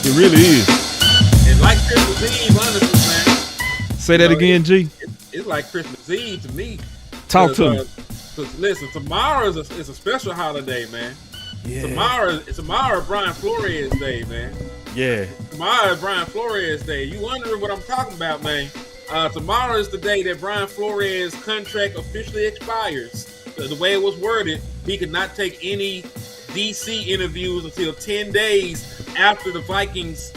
It really is. And like Christmas Eve, honestly, man. Say that again, G. It's like Christmas Eve to me. Talk to me. Because listen, tomorrow is a special holiday, man. Yeah. Tomorrow Brian Flores Day, man. Yeah. Tomorrow is Brian Flores Day. You wondering what I'm talking about, man? Tomorrow is the day that Brian Flores' contract officially expires. The way it was worded, he could not take any DC interviews until 10 days after the Vikings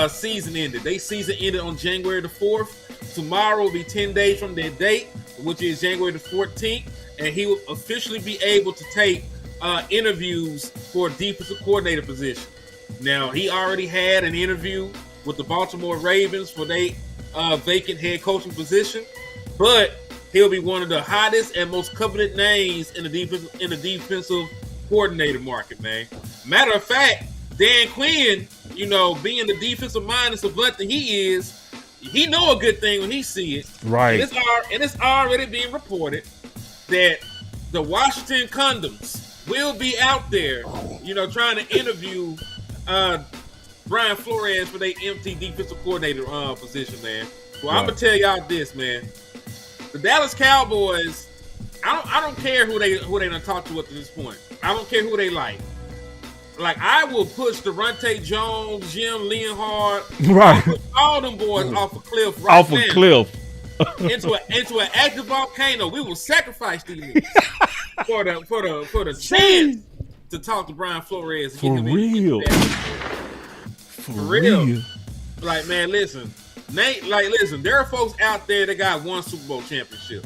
season ended. Their season ended on January the 4th. Tomorrow will be 10 days from that date, which is January the 14th, and he will officially be able to take interviews for a defensive coordinator position. Now, he already had an interview with the Baltimore Ravens for their vacant head coaching position, but he'll be one of the hottest and most coveted names in the defensive coordinator market, man. Matter of fact, Dan Quinn, being the defensive mind and savant that he is, he know a good thing when he see it. Right. And it's already being reported that the Washington Condoms will be out there, trying to interview Brian Flores for their empty defensive coordinator position, man. Well, I'm gonna tell y'all this, man. The Dallas Cowboys, I don't care who they done talk to at this point. I don't care who they like. Like, I will push Devontae Jones, Jim Leonhard, right, all them boys off a cliff into an active volcano. We will sacrifice these niggas for the chance to talk to Brian Flores. For real. For real. Like, man, listen. Listen, there are folks out there that got one Super Bowl championship.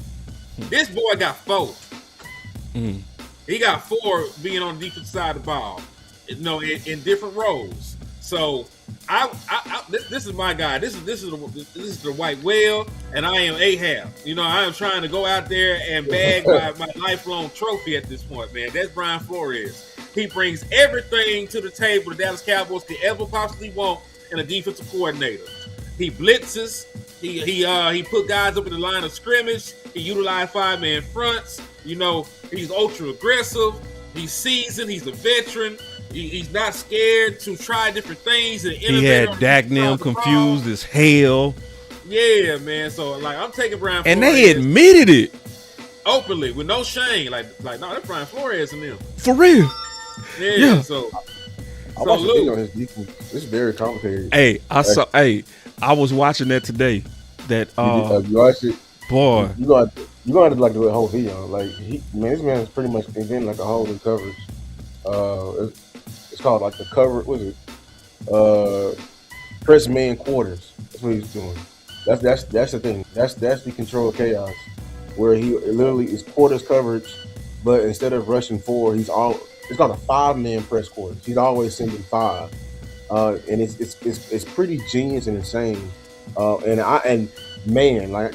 This boy got 4. He got 4 being on the defensive side of the ball, in different roles. So this is my guy. This is the white whale, and I am Ahab. I am trying to go out there and bag my lifelong trophy at this point, man. That's Brian Flores. He brings everything to the table the Dallas Cowboys could ever possibly want in a defensive coordinator. He blitzes. He put guys up in the line of scrimmage. He utilized 5-man fronts. He's ultra aggressive. He's seasoned. He's a veteran. He's not scared to try different things. And he had Dak now confused as hell. Yeah, man. So I'm taking Brian Flores. And they admitted it openly with no shame. Like no, that's Brian Flores and them. For real. Yeah. So I'm also big on his defense. It's very complicated. Hey, I was watching that today. That you watched it, boy. You gonna have to do a whole video. This man is pretty much inventing a whole new coverage. It's called the cover. What is it? Press man quarters. That's what he's doing. That's the thing. That's the controlled chaos, where he literally is quarters coverage, but instead of rushing 4, it's called a 5-man press quarters. He's always sending 5, and it's pretty genius and insane.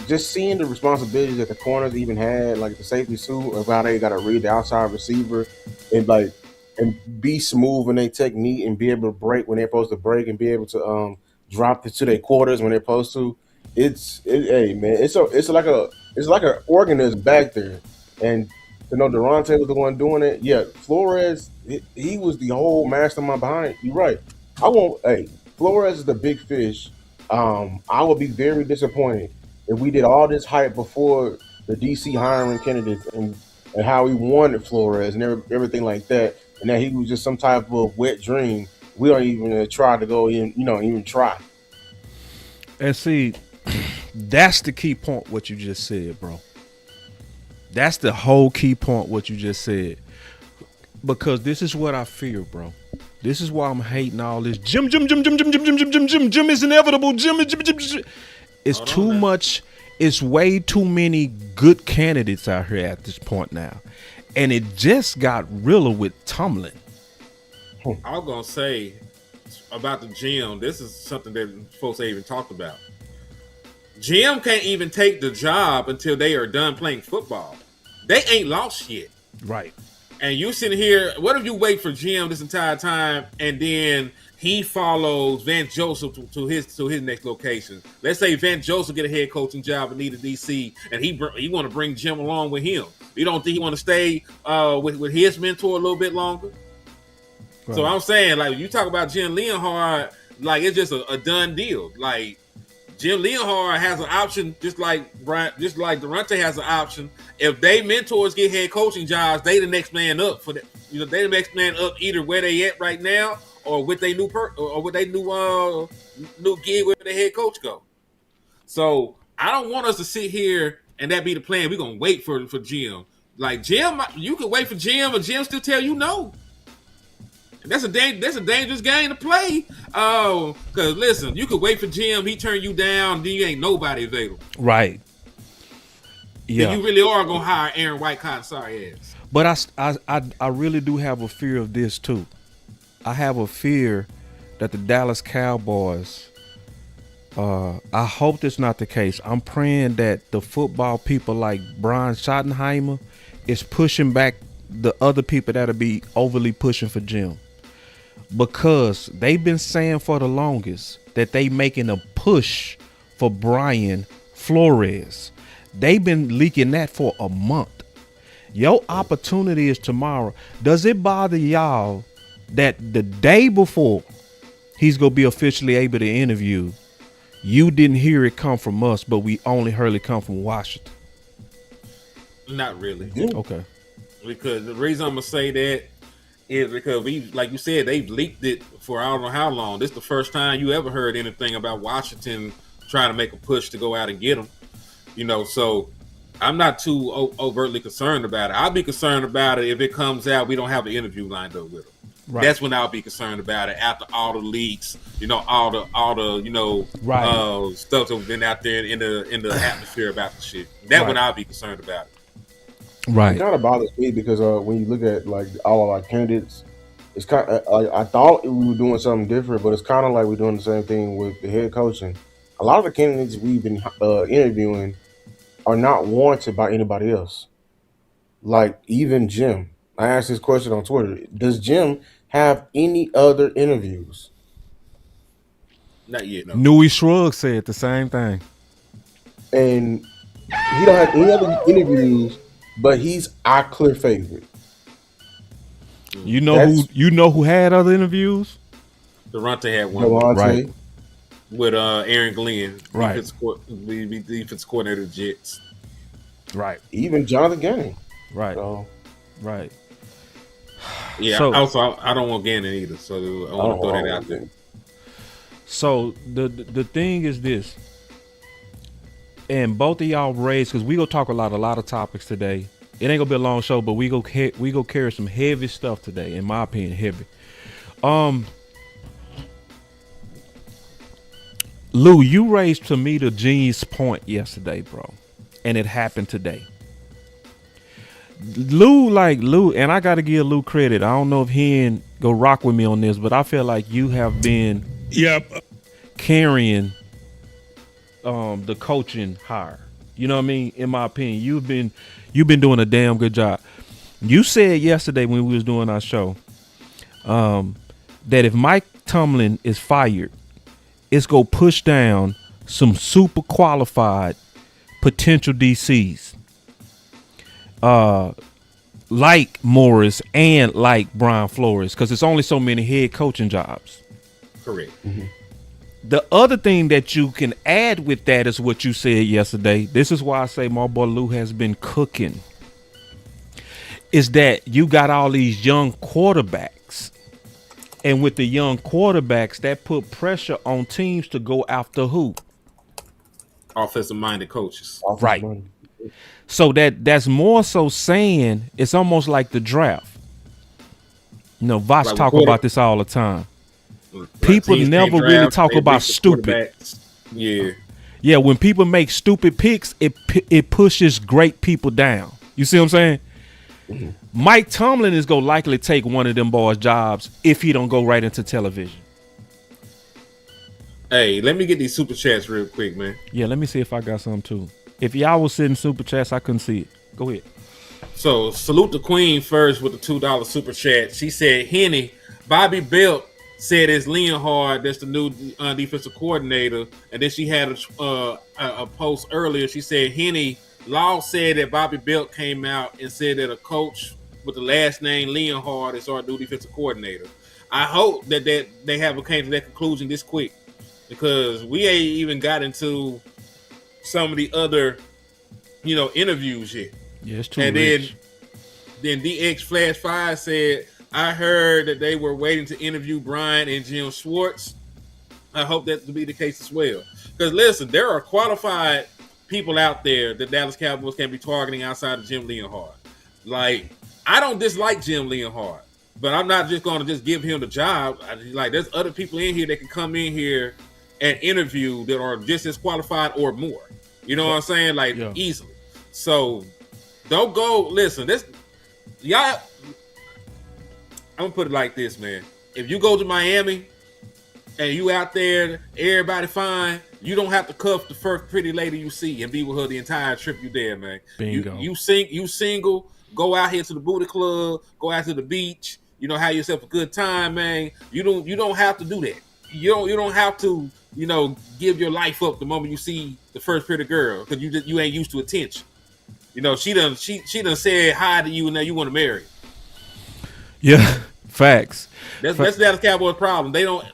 Just seeing the responsibilities that the corners even had, like the safety suit, of how they got to read the outside receiver, and be smooth in their technique and be able to break when they're supposed to break and be able to drop it to their quarters when they're supposed to. It's like an organism back there, and Durante was the one doing it. Yeah, Flores, he was the whole mastermind behind it. You're right. Flores is the big fish. I would be very disappointed if we did all this hype before the DC hiring candidates and how he wanted Flores and everything like that, and that he was just some type of wet dream. We don't even try to go in, even try. And see, that's the key point, what you just said, bro. That's the whole key point, what you just said. Because this is what I fear, bro. This is why I'm hating all this. Jim is inevitable. Jim. It's too much. It's way too many good candidates out here at this point now. And it just got realer with Tomlin. I was going to say about the Jim, this is something that folks ain't even talked about. Jim can't even take the job until they are done playing football. They ain't lost yet. Right. And you sitting here, what if you wait for Jim this entire time and then he follows Van Joseph to his next location? Let's say Van Joseph get a head coaching job and need a DC, and he want to bring Jim along with him. You don't think he want to stay with his mentor a little bit longer? Right. So I'm saying, you talk about Jim Leonhard, like it's just a done deal. Like Jim Leonhard has an option, just like Durante has an option. If they mentors get head coaching jobs, they the next man up for that. You know, they the next man up either where they at right now or with they new or with they new gig where the head coach go. So I don't want us to sit here and that be the plan. We're gonna wait for Jim. Like Jim, you can wait for Jim, and Jim still tell you no. And that's a dangerous game to play. Oh, because listen, you could wait for Jim, he turn you down, then you ain't nobody available. Right. Yeah. Then you really are gonna hire Aaron White Cotton sorry ass. But I really do have a fear of this too. I have a fear that the Dallas Cowboys, I hope that's not the case. I'm praying that the football people like Brian Schottenheimer is pushing back the other people that'll be overly pushing for Jim. Because they've been saying for the longest that they making a push for Brian Flores. They've been leaking that for a month. Your opportunity is tomorrow. Does it bother y'all that the day before he's going to be officially able to interview, you didn't hear it come from us, but we only heard it come from Washington? Not really. Okay. Because the reason I'm going to say that is because like you said, they've leaked it for I don't know how long. This is the first time you ever heard anything about Washington trying to make a push to go out and get him. You know, so I'm not too overtly concerned about it. I'll be concerned about it if it comes out we don't have an interview lined up with him. Right. That's when I'll be concerned about it after all the leaks, you know, all the you know, right. Stuff that's been out there in the atmosphere about the shit. That's when I'll be concerned about it. Right. It kind of bothers me because when you look at like all of our candidates, it's kind of, I thought we were doing something different, but it's kind of like we're doing the same thing with the head coaching. A lot of the candidates we've been interviewing are not warranted by anybody else. Like even Jim. I asked this question on Twitter. Does Jim have any other interviews? Not yet, no. Newey Shrug said the same thing. And he don't have any other interviews, but he's our clear favorite. You know who had other interviews? Durante had one. Right. With Aaron Glenn, right? Defense coordinator of the Jets, right? Even Jonathan Gannon, right? So, right. Yeah. So, also, I don't want Gannon either, so I want to throw that out there. So the thing is this, and both of y'all raised, because we gonna talk a lot of topics today. It ain't gonna be a long show, but we go carry some heavy stuff today, in my opinion, heavy. Lou, you raised to me the genius point yesterday, bro, and it happened today. Lou, and I got to give Lou credit. I don't know if he ain't go rock with me on this, but I feel like you have been carrying the coaching hire. You know what I mean? In my opinion, you've been doing a damn good job. You said yesterday when we was doing our show that if Mike Tomlin is fired, it's going to push down some super qualified potential DCs like Morris and like Brian Flores, because it's only so many head coaching jobs. Correct. Mm-hmm. The other thing that you can add with that is what you said yesterday. This is why I say my boy Lou has been cooking. Is that you got all these young quarterbacks. And with the young quarterbacks, that put pressure on teams to go after who? Offensive-minded coaches. Right. So that's more so saying it's almost like the draft. You know, Vosh like talk about this all the time. People never really talk about stupid. Yeah. Yeah, when people make stupid picks, it pushes great people down. You see what I'm saying? Mm-hmm. Mike Tomlin is going to likely take one of them boys' jobs if he don't go right into television. Hey, let me get these super chats real quick, man. Yeah, let me see if I got some too. If y'all was sitting super chats, I couldn't see it. Go ahead. So, salute the Queen first with the $2 super chat. She said, Henny, Bobby Belt said it's Leonhard that's the new defensive coordinator. And then she had a post earlier. She said, Henny, Law said that Bobby Belt came out and said that a coach with the last name Leonhard is our new defensive coordinator. I hope that they haven't came to that conclusion this quick, because we ain't even got into some of the other, interviews yet. Yeah, it's too And rich. then DX Flash 5 said, I heard that they were waiting to interview Brian and Jim Schwartz. I hope that to be the case as well. Because listen, there are qualified people out there that Dallas Cowboys can be targeting outside of Jim Leonhard. Like, I don't dislike Jim Leonhard, but I'm not just going to just give him the job. There's other people in here that can come in here and interview that are just as qualified or more. You know what I'm saying? Easily. So don't go. Listen, this y'all. I'm gonna put it like this, man. If you go to Miami and you out there, everybody fine, you don't have to cuff the first pretty lady you see and be with her the entire trip you there, man. Bingo. You single, go out here to the booty club, go out to the beach, have yourself a good time, man. You don't have to do that. You don't have to, give your life up the moment you see the first pretty girl, because you ain't used to attention. She done said hi to you and now you want to marry. Yeah, facts. That's Dallas Cowboys' problem. They aren't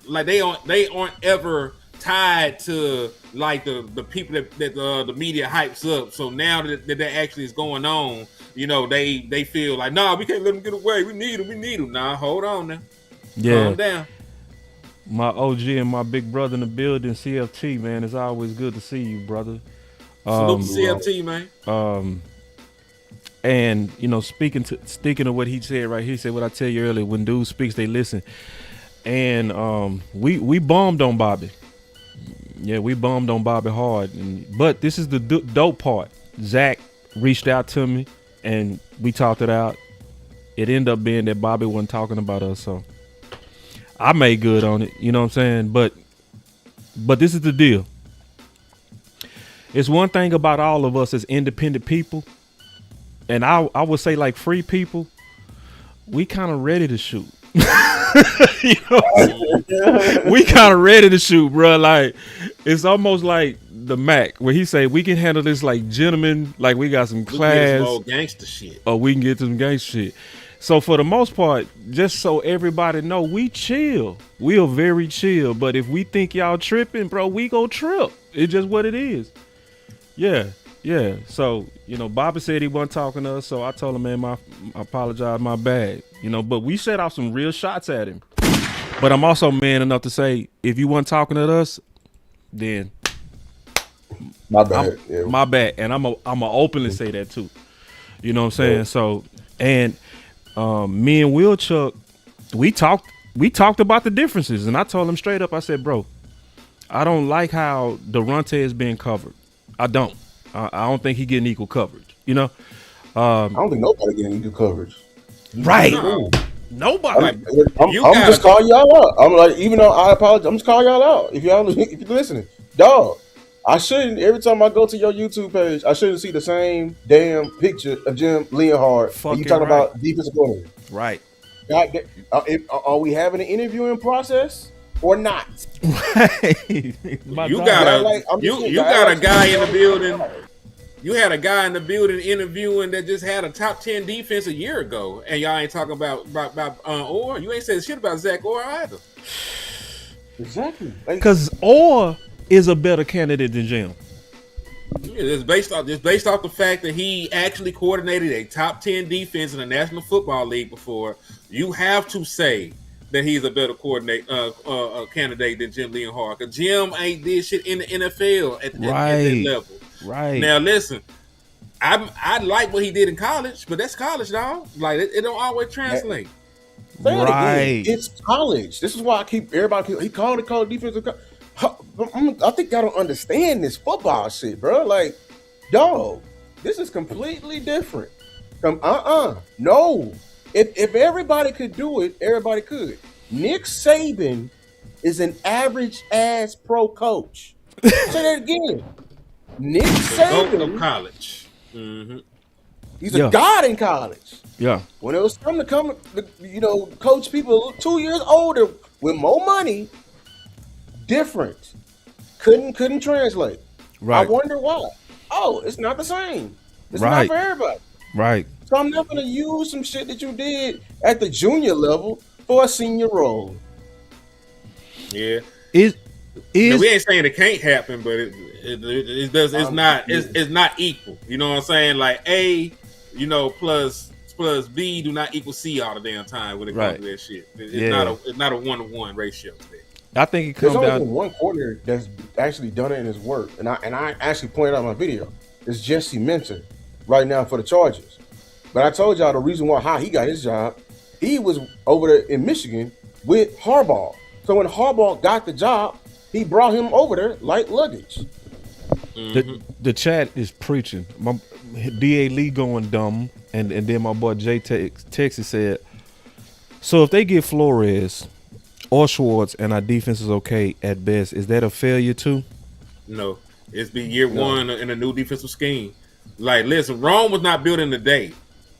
ever tied to the people that the media hypes up. So now that actually is going on, they feel like, nah, we can't let them get away. We need them. Nah, hold on now. Yeah. Calm down. My OG and my big brother in the building, CFT, man. It's always good to see you, brother. Salute to CFT, man. And speaking of what he said right here, he said what I tell you earlier, when dudes speaks, they listen. And we bombed on Bobby. Yeah, we bombed on Bobby hard. But this is the dope part. Zach reached out to me and we talked it out. It ended up being that Bobby wasn't talking about us, so I made good on it. You know what I'm saying? But this is the deal. It's one thing about all of us as independent people, and I would say like free people, we kind of ready to shoot. We kind of ready to shoot, bro. Like, it's almost like the Mac where he say we can handle this like gentlemen, like we got some class, we get some old gangster shit, or we can get some gangster shit. So for the most part, just so everybody know, we chill. We are very chill. But if we think y'all tripping, bro, we go trip. It's just what it is. Yeah. So, Bobby said he wasn't talking to us. So I told him, man, I apologize, my bad. But we set off some real shots at him. But I'm also man enough to say, if you weren't talking to us, then my bad. My bad. And I'm a openly say that too. You know what I'm saying? Yeah. So, and me and Will Chuck, we talked about the differences, and I told him straight up, I said, bro, I don't like how Durante is being covered. I don't think he getting equal coverage. I don't think nobody getting equal coverage. Right. No. Nobody. I'm just calling y'all out. I'm like, even though I apologize, I'm just calling y'all out. If you're listening, dog, I shouldn't, every time I go to your YouTube page, I shouldn't see the same damn picture of Jim Leonhard. And you talking about defensive coordinator. Right. Are we having an interviewing process or not? Right. You got a guy in the building. You had a guy in the building interviewing that just had a top 10 defense a year ago, and y'all ain't talking about Orr. You ain't saying shit about Zach Orr either. Exactly. Because Orr is a better candidate than Jim. It's based off the fact that he actually coordinated a top 10 defense in the National Football League before. You have to say that he's a better candidate than Jim Leonhard. Because Jim ain't did shit in the NFL at that level. Right. Now listen, I like what he did in college, but that's college, dog. Like it don't always translate. Right. It's college. This is why I keep everybody. He called it defensive. I think y'all don't understand this football shit, bro. Like, dog, this is completely different. No. If everybody could do it, everybody could. Nick Saban is an average ass pro coach. Say that again. Nick Saban of college. Mm-hmm. He's a god in college. Yeah. When it was time to coach people 2 years older with more money, different. Couldn't translate. Right. I wonder why. Oh, it's not the same. It's right. not for everybody. Right. So I'm not going to use some shit that you did at the junior level for a senior role. Yeah. Is Now, we ain't saying it can't happen, but it does. It's not. It's not equal. You know what I'm saying? Like A, plus B do not equal C all the damn time when it comes to that shit. It's not a 1-to-1 ratio today. I think it comes down. There's only one coordinator that's actually done it in his work, and I actually pointed out in my video. It's Jesse Minter right now for the Chargers. But I told y'all the reason how he got his job. He was over there in Michigan with Harbaugh. So when Harbaugh got the job, he brought him over there like luggage. The chat is preaching. My DA Lee going dumb, and then my boy Jay Texas said, so if they get Flores or Schwartz and our defense is okay at best, is that a failure too? No. It's been year one in a new defensive scheme. Like, listen, Rome was not built in a day.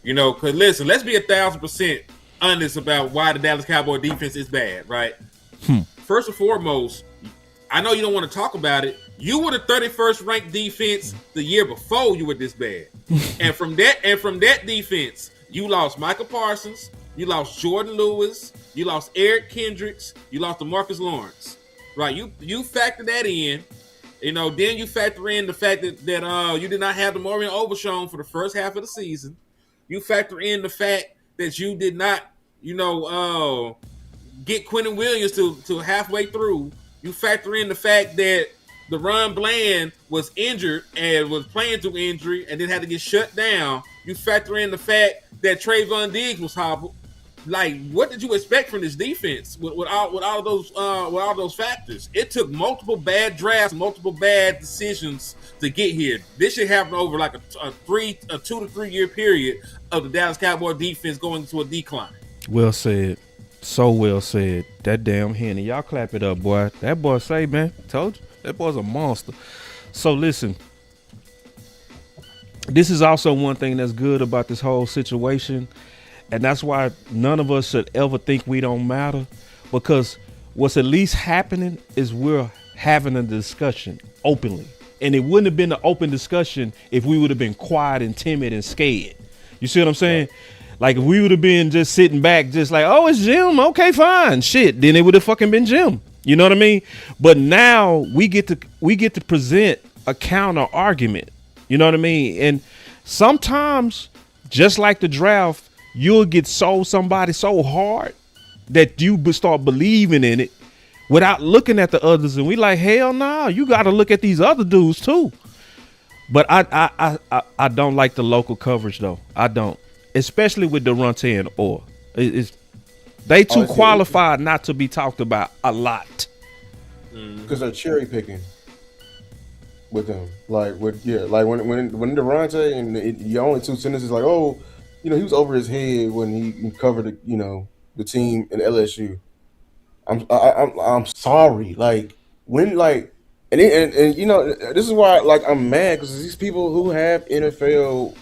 Because listen, let's be 1,000% honest about why the Dallas Cowboy defense is bad, right? First and foremost, I know you don't want to talk about it. You were the 31st ranked defense the year before you were this bad. and from that defense, you lost Micah Parsons, you lost Jordan Lewis, you lost Eric Kendricks, you lost DeMarcus Lawrence. Right? You factor that in. Then you factor in the fact that you did not have DeMaurian Overshown for the first half of the season. You factor in the fact that you did not, get Quentin Williams to halfway through. You factor in the fact that DeRon Bland was injured and was playing through injury and then had to get shut down. You factor in the fact that Trayvon Diggs was hobbled. Like, what did you expect from this defense with all of those factors? It took multiple bad drafts, multiple bad decisions to get here. This should happen over like a 2 to 3 year period of the Dallas Cowboy defense going into a decline. Well said. So well said. That damn Henny. Y'all clap it up, boy. That boy say, man, told you. That boy's a monster. So listen, this is also one thing that's good about this whole situation. And that's why none of us should ever think we don't matter, because what's at least happening is we're having a discussion openly. And it wouldn't have been an open discussion if we would have been quiet and timid and scared. You see what I'm saying? Like, if we would have been just sitting back, just like, oh, it's Jim. Okay, fine. Shit. Then it would have fucking been Jim. You know what I mean? But now we get to present a counter argument. You know what I mean? And sometimes, just like the draft, you'll get sold somebody so hard that you start believing in it without looking at the others. And we like, hell no, you got to look at these other dudes too. But I don't like the local coverage though. I don't, especially with Durante and Orr. They too qualified not to be talked about a lot. Because they're cherry picking with them. Like when Durante and your only two sentences like, oh, he was over his head when he covered the team in LSU. I'm sorry. Like when and this is why I'm mad, because these people who have NFL,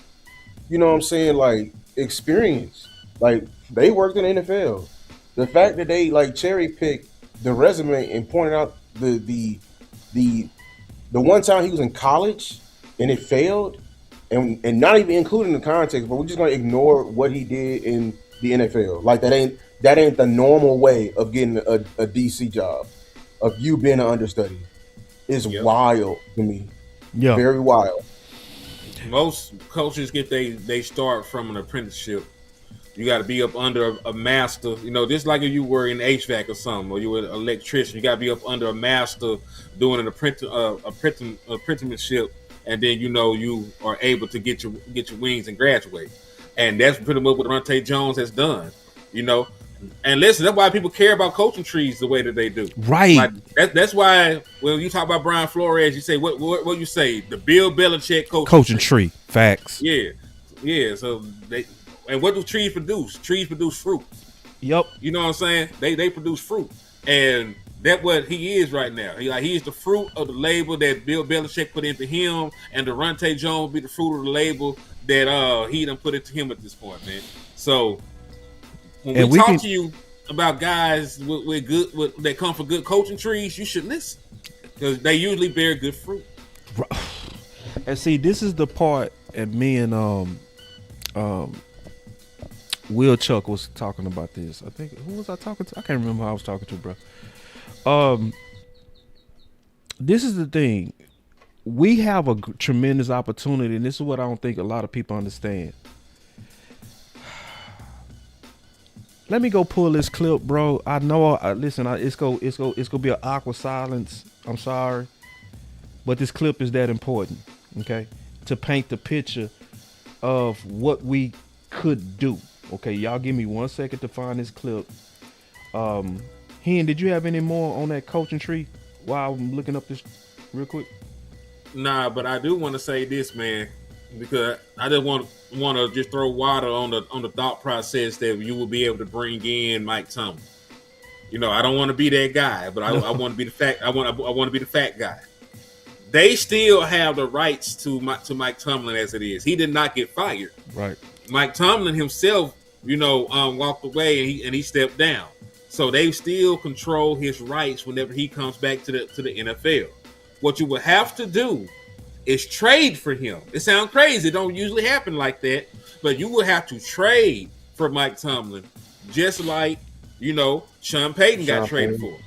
like experience, like they worked in the NFL. The fact that they cherry picked the resume and pointed out the one time he was in college and it failed. And not even including the context, but we're just gonna ignore what he did in the NFL. Like that ain't the normal way of getting a DC job, of you being an understudy. It's wild to me. Yeah, very wild. Most coaches get they start from an apprenticeship. You got to be up under a master. Just like if you were in HVAC or something, or you were an electrician, you got to be up under a master doing an apprenticeship. And then you are able to get your wings and graduate, and that's pretty much what Ronte Jones has done. And listen, that's why people care about coaching trees the way that they do. Right. Like, that's why when you talk about Brian Flores, you say what you say, the Bill Belichick coaching tree. Facts. Yeah. So and what do trees produce? Trees produce fruit. Yep. You know what I'm saying? They produce fruit, and that's what he is right now. He is the fruit of the label that Bill Belichick put into him, and Durante Jones will be the fruit of the label that he done put into him at this point, man. So when we talk to you about guys with that come from good coaching trees, you should listen, because they usually bear good fruit. And see, this is the part, and me and Will Chuck was talking about this. I think who was I talking to? I can't remember who I was talking to, bro. This is the thing. We have a tremendous opportunity, and this is what I don't think a lot of people understand. Let me go pull this clip, bro. I know. Listen, it's gonna be an awkward silence. I'm sorry, but this clip is that important. Okay, to paint the picture of what we could do. Okay, y'all give me 1 second to find this clip. Hen, did you have any more on that coaching tree while I'm looking up this real quick? Nah, but I do want to say this, man, because I just want to just throw water on the thought process that you will be able to bring in Mike Tomlin. You know, I don't want to be that guy, but I want to be the fact. I want to be the fact guy. They still have the rights to Mike Tomlin as it is. He did not get fired. Right. Mike Tomlin himself, walked away and he stepped down. So they still control his rights whenever he comes back to the NFL. What you would have to do is trade for him. It sounds crazy. It don't usually happen like that, but you would have to trade for Mike Tomlin, just like, Sean Payton got traded for.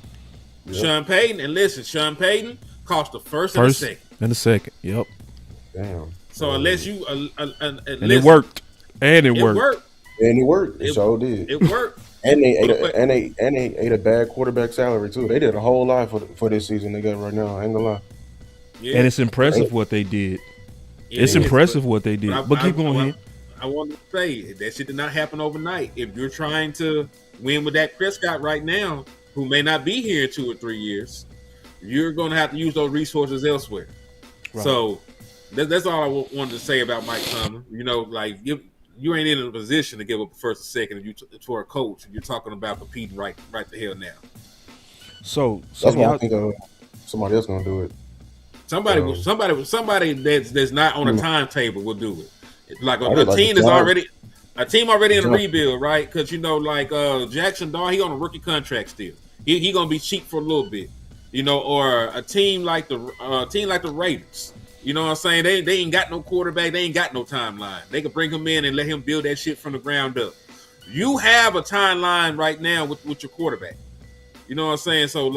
Yep. Sean Payton, and listen, Sean Payton cost the first and the second. And the second, yep. Damn. So unless you, and it worked, and it worked. It sure did. It worked. And they ate a bad quarterback salary too. They did a whole lot for this season they got right now. I ain't gonna lie. Yeah. And it's impressive what they did. It's impressive what they did. But keep going here. I want to say that shit did not happen overnight. If you're trying to win with Dak Prescott right now, who may not be here in 2 or 3 years, you're going to have to use those resources elsewhere. Right. So that's all I wanted to say about Mike Tomlin. You ain't in a position to give up a first or second if you for a coach. You're talking about competing right the hell now. So that's why I think somebody else gonna do it. Somebody that's not on a timetable will do it. Like a team already in a rebuild, right? Because Jackson Dart, he on a rookie contract still. He gonna be cheap for a little bit, or a team like the Raiders. You know what I'm saying? They ain't got no quarterback. They ain't got no timeline. They can bring him in and let him build that shit from the ground up. You have a timeline right now with your quarterback. You know what I'm saying? So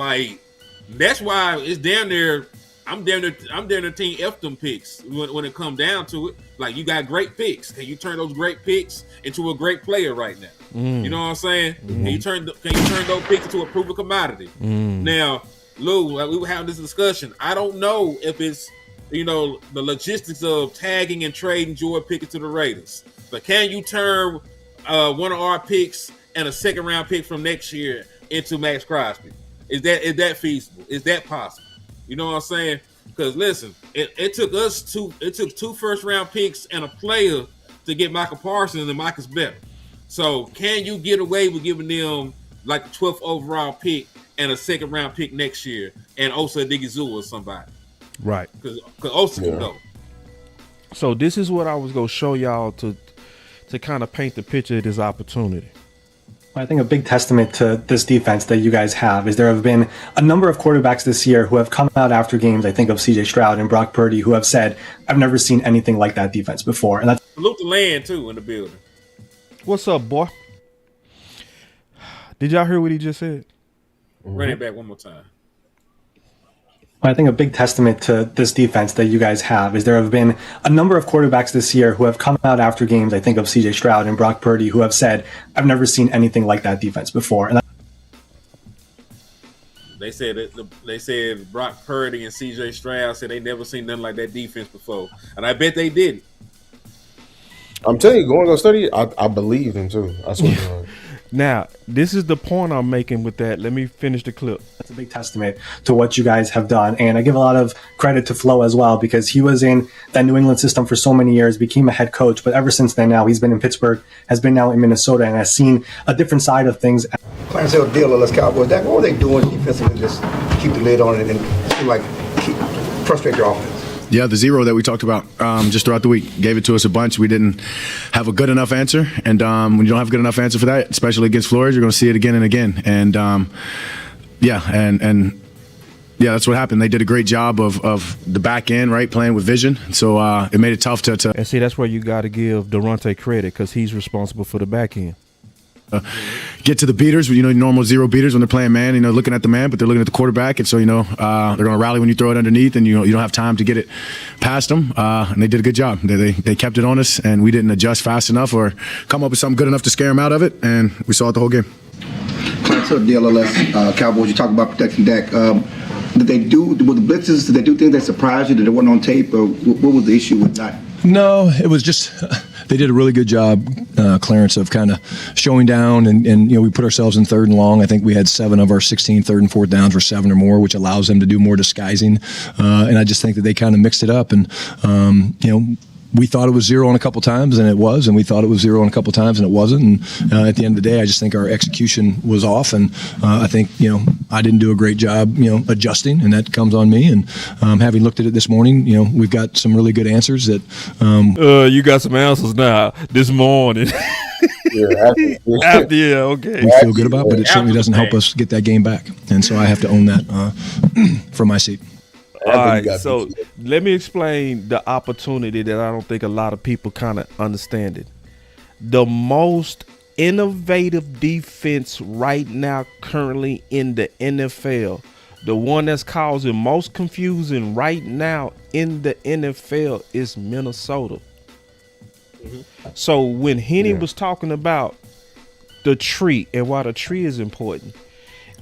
that's why it's down there. I'm down there team F them picks when it comes down to it. Like, you got great picks. Can you turn those great picks into a great player right now? You know what I'm saying? Can you turn those picks into a proven commodity? Now, Lou, we were having this discussion. I don't know if it's the logistics of tagging and trading Jordan Pickett to the Raiders. But can you turn one of our picks and a second round pick from next year into Max Crosby? Is that feasible? Is that possible? You know what I'm saying? Because listen, it took 2 first round picks and a player to get Micah Parsons, and Micah's better. So can you get away with giving them like the 12th overall pick and a second round pick next year and Osa Odigizua or somebody? Right. Because Osa can go. So this is what I was going to show y'all to kind of paint the picture of this opportunity. I think a big testament to this defense that you guys have is there have been a number of quarterbacks this year who have come out after games. I think of C.J. Stroud and Brock Purdy, who have said, "I've never seen anything like that defense before." And that's salute the land too in the building. What's up, boy? Did y'all hear what he just said? Run it back one more time. I think a big testament to this defense that you guys have is there have been a number of quarterbacks this year who have come out after games. I think of C.J. Stroud and Brock Purdy, who have said, "I've never seen anything like that defense before." And they said Brock Purdy and C.J. Stroud said they never seen nothing like that defense before, and I bet they did. I'm telling you, going on study, I believe them too. I swear to God. Now, this is the point I'm making with that. Let me finish the clip. That's a big testament to what you guys have done. And I give a lot of credit to Flo as well, because he was in that New England system for so many years, became a head coach. But ever since then, now he's been in Pittsburgh, has been now in Minnesota, and has seen a different side of things. Clarence Hill deal Dallas Cowboys. What were they doing defensively? Just keep the lid on it and seem like frustrate your offense. Yeah, the zero that we talked about just throughout the week gave it to us a bunch. We didn't have a good enough answer, and when you don't have a good enough answer for that, especially against Flores, you're going to see it again and again. And and yeah, that's what happened. They did a great job of the back end, right, playing with vision. So it made it tough to And see, that's where you got to give Durante credit because he's responsible for the back end. Get to the beaters, normal zero beaters when they're playing man, looking at the man, but they're looking at the quarterback. And so, they're going to rally when you throw it underneath and, you don't have time to get it past them. And they did a good job. They kept it on us and we didn't adjust fast enough or come up with something good enough to scare them out of it. And we saw it the whole game. Clarence, the DLLS Cowboys, you talk about protecting Dak. Did they do, with the blitzes, did they do things that surprised you that they weren't on tape? Or what was the issue with that? No, it was just they did a really good job, Clarence, of kind of showing down and we put ourselves in 3rd and long. I think we had 7 of our 16 3rd and 4th downs were 7 or more, which allows them to do more disguising. And I just think that they kind of mixed it up and we thought it was 0 on a couple times, and it was, and we thought it was 0 on a couple times, and it wasn't. And at the end of the day, I just think our execution was off, and I think I didn't do a great job, adjusting, and that comes on me. And having looked at it this morning, we've got some really good answers that. You got some answers now this morning. After, okay. We feel good about, but it certainly doesn't help us get that game back, and so I have to own that from my seat. All right, so let me explain the opportunity that I don't think a lot of people kind of understand it. The most innovative defense right now currently in the NFL, the one that's causing most confusion right now in the NFL is Minnesota. So when Henny was talking about the tree and why the tree is important,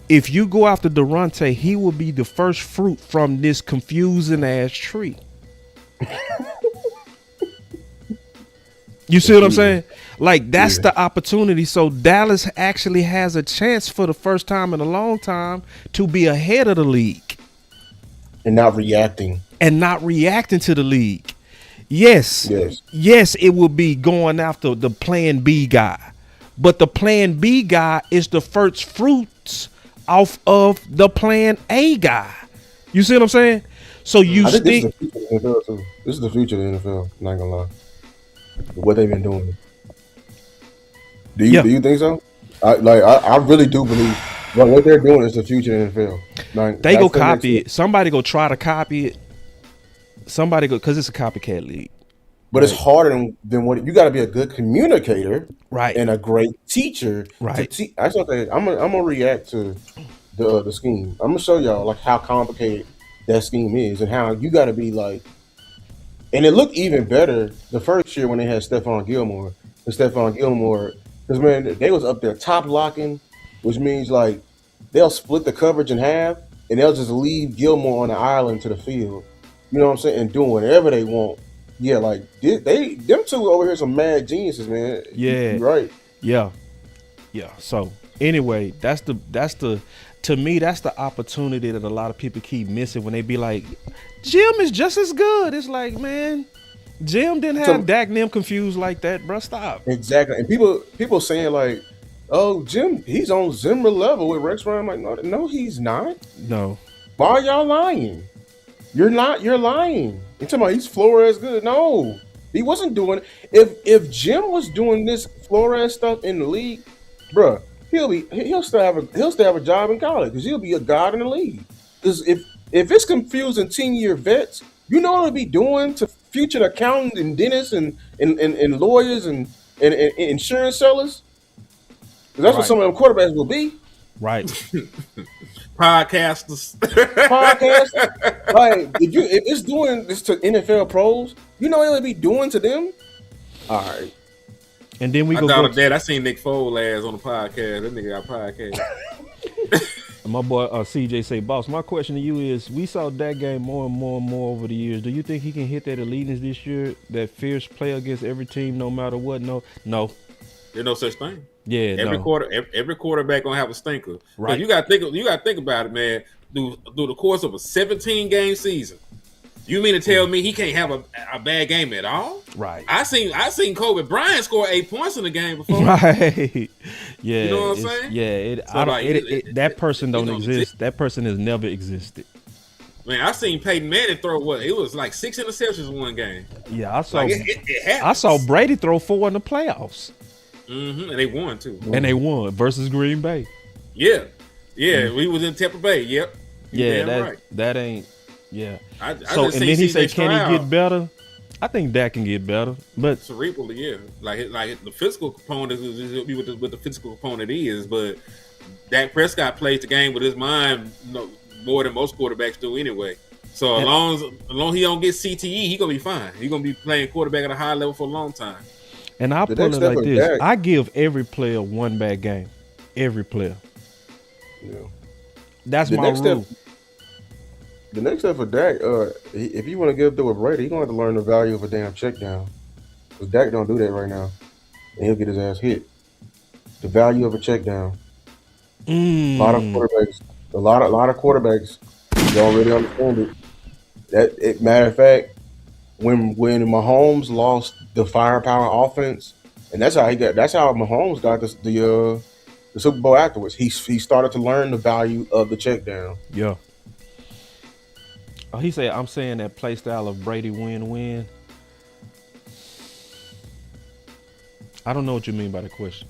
if you go after Durante, he will be the first fruit from this confusing ass tree. You see what I'm saying? Like, that's the opportunity. So Dallas actually has a chance for the first time in a long time to be ahead of the league. And not reacting. To the league. Yes, it will be going after the plan B guy. But the plan B guy is the first fruits off of the plan A guy. You see what I'm saying? So you think this is the future of the NFL, not gonna lie. What they've been doing. Do you think so? I really do believe what they're doing is the future of the NFL. They go copy it. Somebody go try to copy it. Somebody go, because it's a copycat league. But it's harder than what you got to be a good communicator, right, and a great teacher, right. I'm gonna react to the scheme. I'm gonna show y'all like how complicated that scheme is and how you got to be like. And it looked even better the first year when they had Stephon Gilmore. Because man, they was up there top locking, which means like they'll split the coverage in half and they'll just leave Gilmore on the island to the field. You know what I'm saying? And doing whatever they want. Yeah, like them two over here some mad geniuses, man. Yeah, you're right. Yeah. So anyway, that's the to me that's the opportunity that a lot of people keep missing when they be like, Jim is just as good. It's like, man, Jim didn't have Dak and them confused like that, bro. Stop. Exactly. And people saying like, oh, Jim, he's on Zimmer level with Rex Ryan. I'm like, no, he's not. No. Why are y'all lying? You're not. You're lying. You're talking about he's Flores good. No, he wasn't doing it. If Jim was doing this Flores stuff in the league, bruh, he'll still have a job in college because he'll be a god in the league. Because if it's confusing 10-year vets, you know what he'll be doing to future accountants and dentists and lawyers and insurance sellers. Because that's what some of them quarterbacks will be. Right. Podcasters. Like if it's doing this to NFL pros, you know what it'll be doing to them. All right. And then we I seen Nick Foles last on the podcast. That nigga got podcast. My boy CJ say, boss, my question to you is, we saw that game more and more over the years. Do you think he can hit that eliteness this year, that fierce play against every team no matter what? No. There's no such thing. Yeah, every quarterback gonna have a stinker. Right. You gotta think about it, man. Through the course of a 17-game season, you mean to tell me he can't have a bad game at all? Right. I seen Kobe Bryant score 8 points in the game before. Right. Yeah. You know what I'm saying? Yeah. That person don't exist. That person has never existed. Man, I seen Peyton Manning throw it was like 6 interceptions in one game. Yeah, I saw. Like I saw Brady throw 4 in the playoffs. Mm-hmm. And they won too. And they won versus Green Bay. Yeah. We was in Tampa Bay. Yep. that ain't. Yeah. I So just and see then he CJ said, "Can he Stroud get better?" I think Dak can get better, but cerebrally, yeah. Like the physical component is be what the physical component is, but Dak Prescott plays the game with his mind more than most quarterbacks do anyway. So as long as he don't get CTE, he gonna be fine. He gonna be playing quarterback at a high level for a long time. and I'll put it like this: I give every player one bad game, every player. Yeah. That's my rule. The next step for Dak, if you want to get up there with Brady, he's gonna have to learn the value of a damn check down. Because Dak don't do that right now, and he'll get his ass hit. The value of a check down. A lot of quarterbacks don't really understand it. Matter of fact, when Mahomes lost the firepower offense, and that's how Mahomes got the Super Bowl afterwards. He started to learn the value of the check down. Yeah. Oh, he said, "I'm saying that play style of Brady win-win." I don't know what you mean by the question.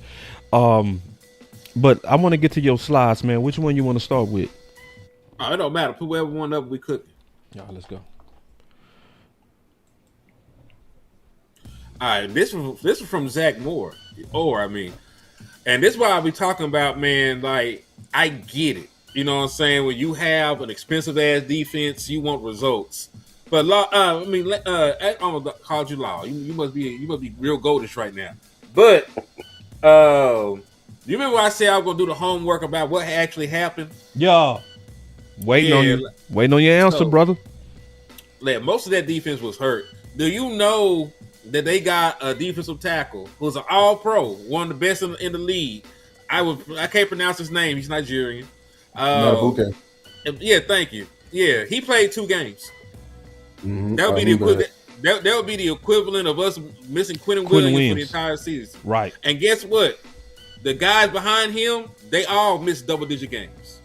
But I want to get to your slides, man. Which one you want to start with? Oh, it don't matter. Put whatever one up we cooking. Yeah, let's go. All right, this is from Zach Moore. And this is why I be talking about, man. Like, I get it. You know what I'm saying? When you have an expensive ass defense, you want results. But I almost called you Law. You must be real goldish right now. But you remember I said I was gonna do the homework about what actually happened? Yeah. Waiting on your answer, brother. Like, most of that defense was hurt. Do you know that they got a defensive tackle who's an all-pro, one of the best in the league? I can't pronounce his name. He's Nigerian. Okay. Yeah, thank you. Yeah, he played 2 games. Mm-hmm. That would be the equivalent. That would be the equivalent of us missing Quentin Williams for the entire season. Right. And guess what? The guys behind him, they all missed double-digit games.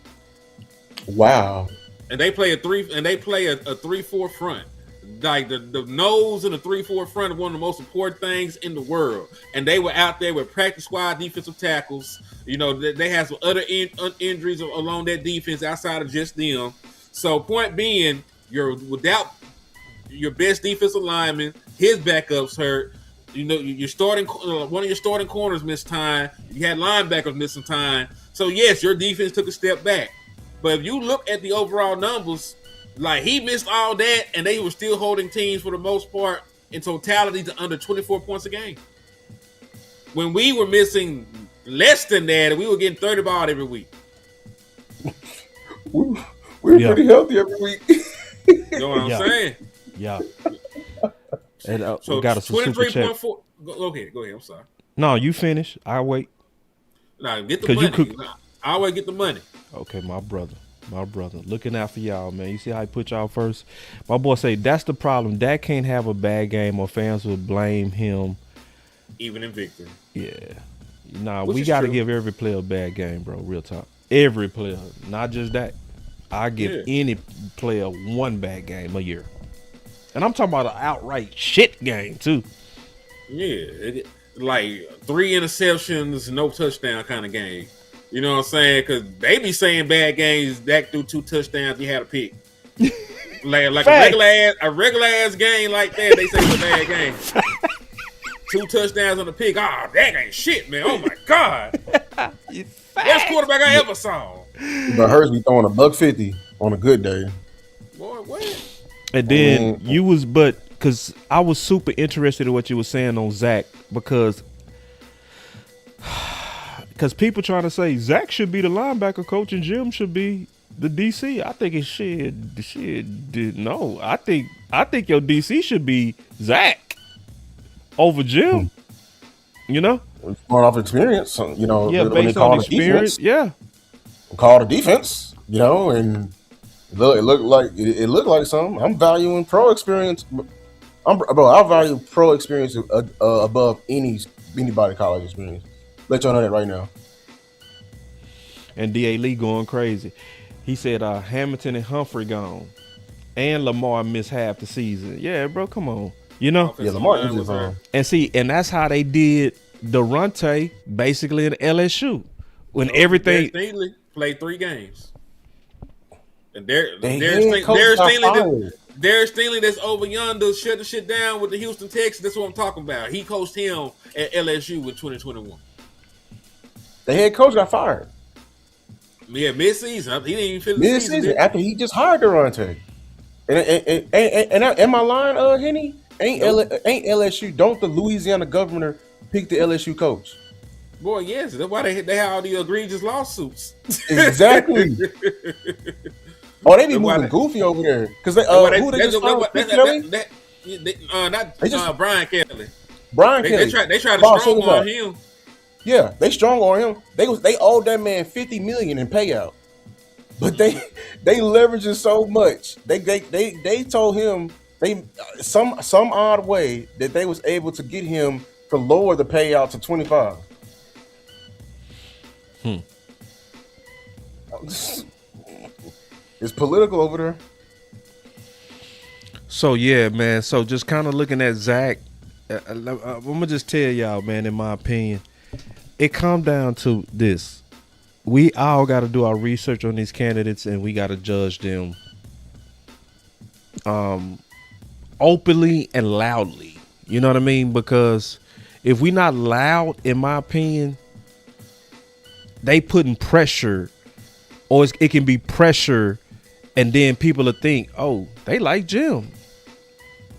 Wow. And they play a 3-4 front. Like the nose and the 3-4 front are one of the most important things in the world. And they were out there with practice squad defensive tackles. You know, they had some other injuries along that defense outside of just them. So point being, without your best defensive lineman, his backups hurt. You know, you're starting one of your starting corners missed time. You had linebackers missing time. So yes, your defense took a step back. But if you look at the overall numbers, like, he missed all that, and they were still holding teams for the most part in totality to under 24 points a game. When we were missing less than that, we were getting 30 ball every week. We were pretty healthy every week. You know what I'm saying? Yeah. And So we got a super chat. 23.4. Go ahead. I'm sorry. No, you finish. I wait. Nah, get the money. I always get the money. Okay, my brother, looking out for y'all, man. You see how he put y'all first? My boy say that's the problem. Dak can't have a bad game, or fans will blame him. Even in victory. Yeah. Nah, we got to give every player a bad game, bro. Real talk. Every player, not just that. I give any player one bad game a year, and I'm talking about an outright shit game too. Yeah, like 3 interceptions, no touchdown kind of game. You know what I'm saying? Because they be saying bad games. Dak threw 2 touchdowns. He had a pick. like a regular ass game like that. They say it's a bad game. 2 touchdowns on the pick. Oh, that ain't shit, man. Oh my god. Best quarterback I ever saw. But Hurts be throwing $150 on a good day. Boy, what? And then because I was super interested in what you were saying on Zach because people trying to say Zach should be the linebacker coach and Jim should be the DC. I think it should. No, I think your DC should be Zach over Jim. You know, smart off experience. You know, yeah, based on experience. Defense, call the defense. You know, and it looked like something. I'm valuing pro experience. I value pro experience above anybody college experience. Let y'all know that right now. And D.A. Lee going crazy. He said Hamilton and Humphrey gone. And Lamar missed half the season. Yeah, bro, come on. You know? Yeah, Lamar is on. And that's how they did Durante basically in LSU. When everything Stingley played 3 games. And The head coach got fired. Darius Stingley that's over yonder shutting shit down with the Houston Texans. That's what I'm talking about. He coached him at LSU in 2021. The head coach got fired. Yeah, mid-season. He didn't even finish the season. Mid-season after he just hired Durante. And am I lying, Henny? Ain't LSU? Don't the Louisiana governor pick the LSU coach? Boy, yes. That's why they have all the egregious lawsuits. Exactly. Oh, they be moving goofy over there because who they just fired? Brian Kelly. Brian Kelly. They try to strong on him. Yeah, they strong on him. They owed that man $50 million in payout, but they leveraging so much. They told him some odd way that they was able to get him to lower the payout to 25. It's political over there. So yeah, man. So just kind of looking at Zach, I'm gonna just tell y'all, man. In my opinion, it come down to this: we all got to do our research on these candidates, and we got to judge them, openly and loudly. You know what I mean? Because if we not loud, in my opinion, they putting pressure, or it can be pressure. And then people will think, oh, they like Jim.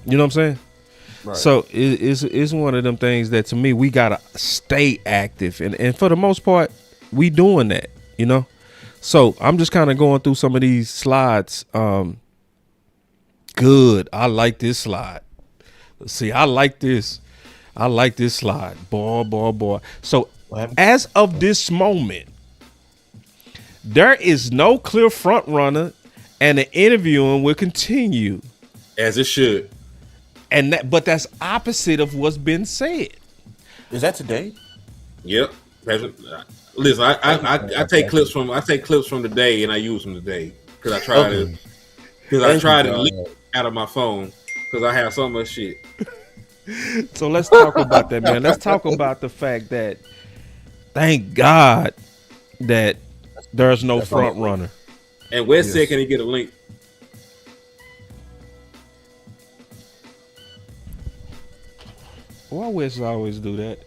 You know what I'm saying? Right. So it's one of them things that, to me, we got to stay active. And for the most part, we doing that, you know? So I'm just kind of going through some of these slides. Good. I like this slide. See, I like this. I like this slide. Boy. So as of this moment, there is no clear front runner. And the interviewing will continue, as it should. But that's opposite of what's been said. Is that today? Yep. Listen, I take clips from the day and I use them today because I try to leak out of my phone because I have so much shit. So let's talk about that, man. Let's talk about the fact that, thank God, that there's no front runner. And Wes said, can he get a link? Why Wes always do that?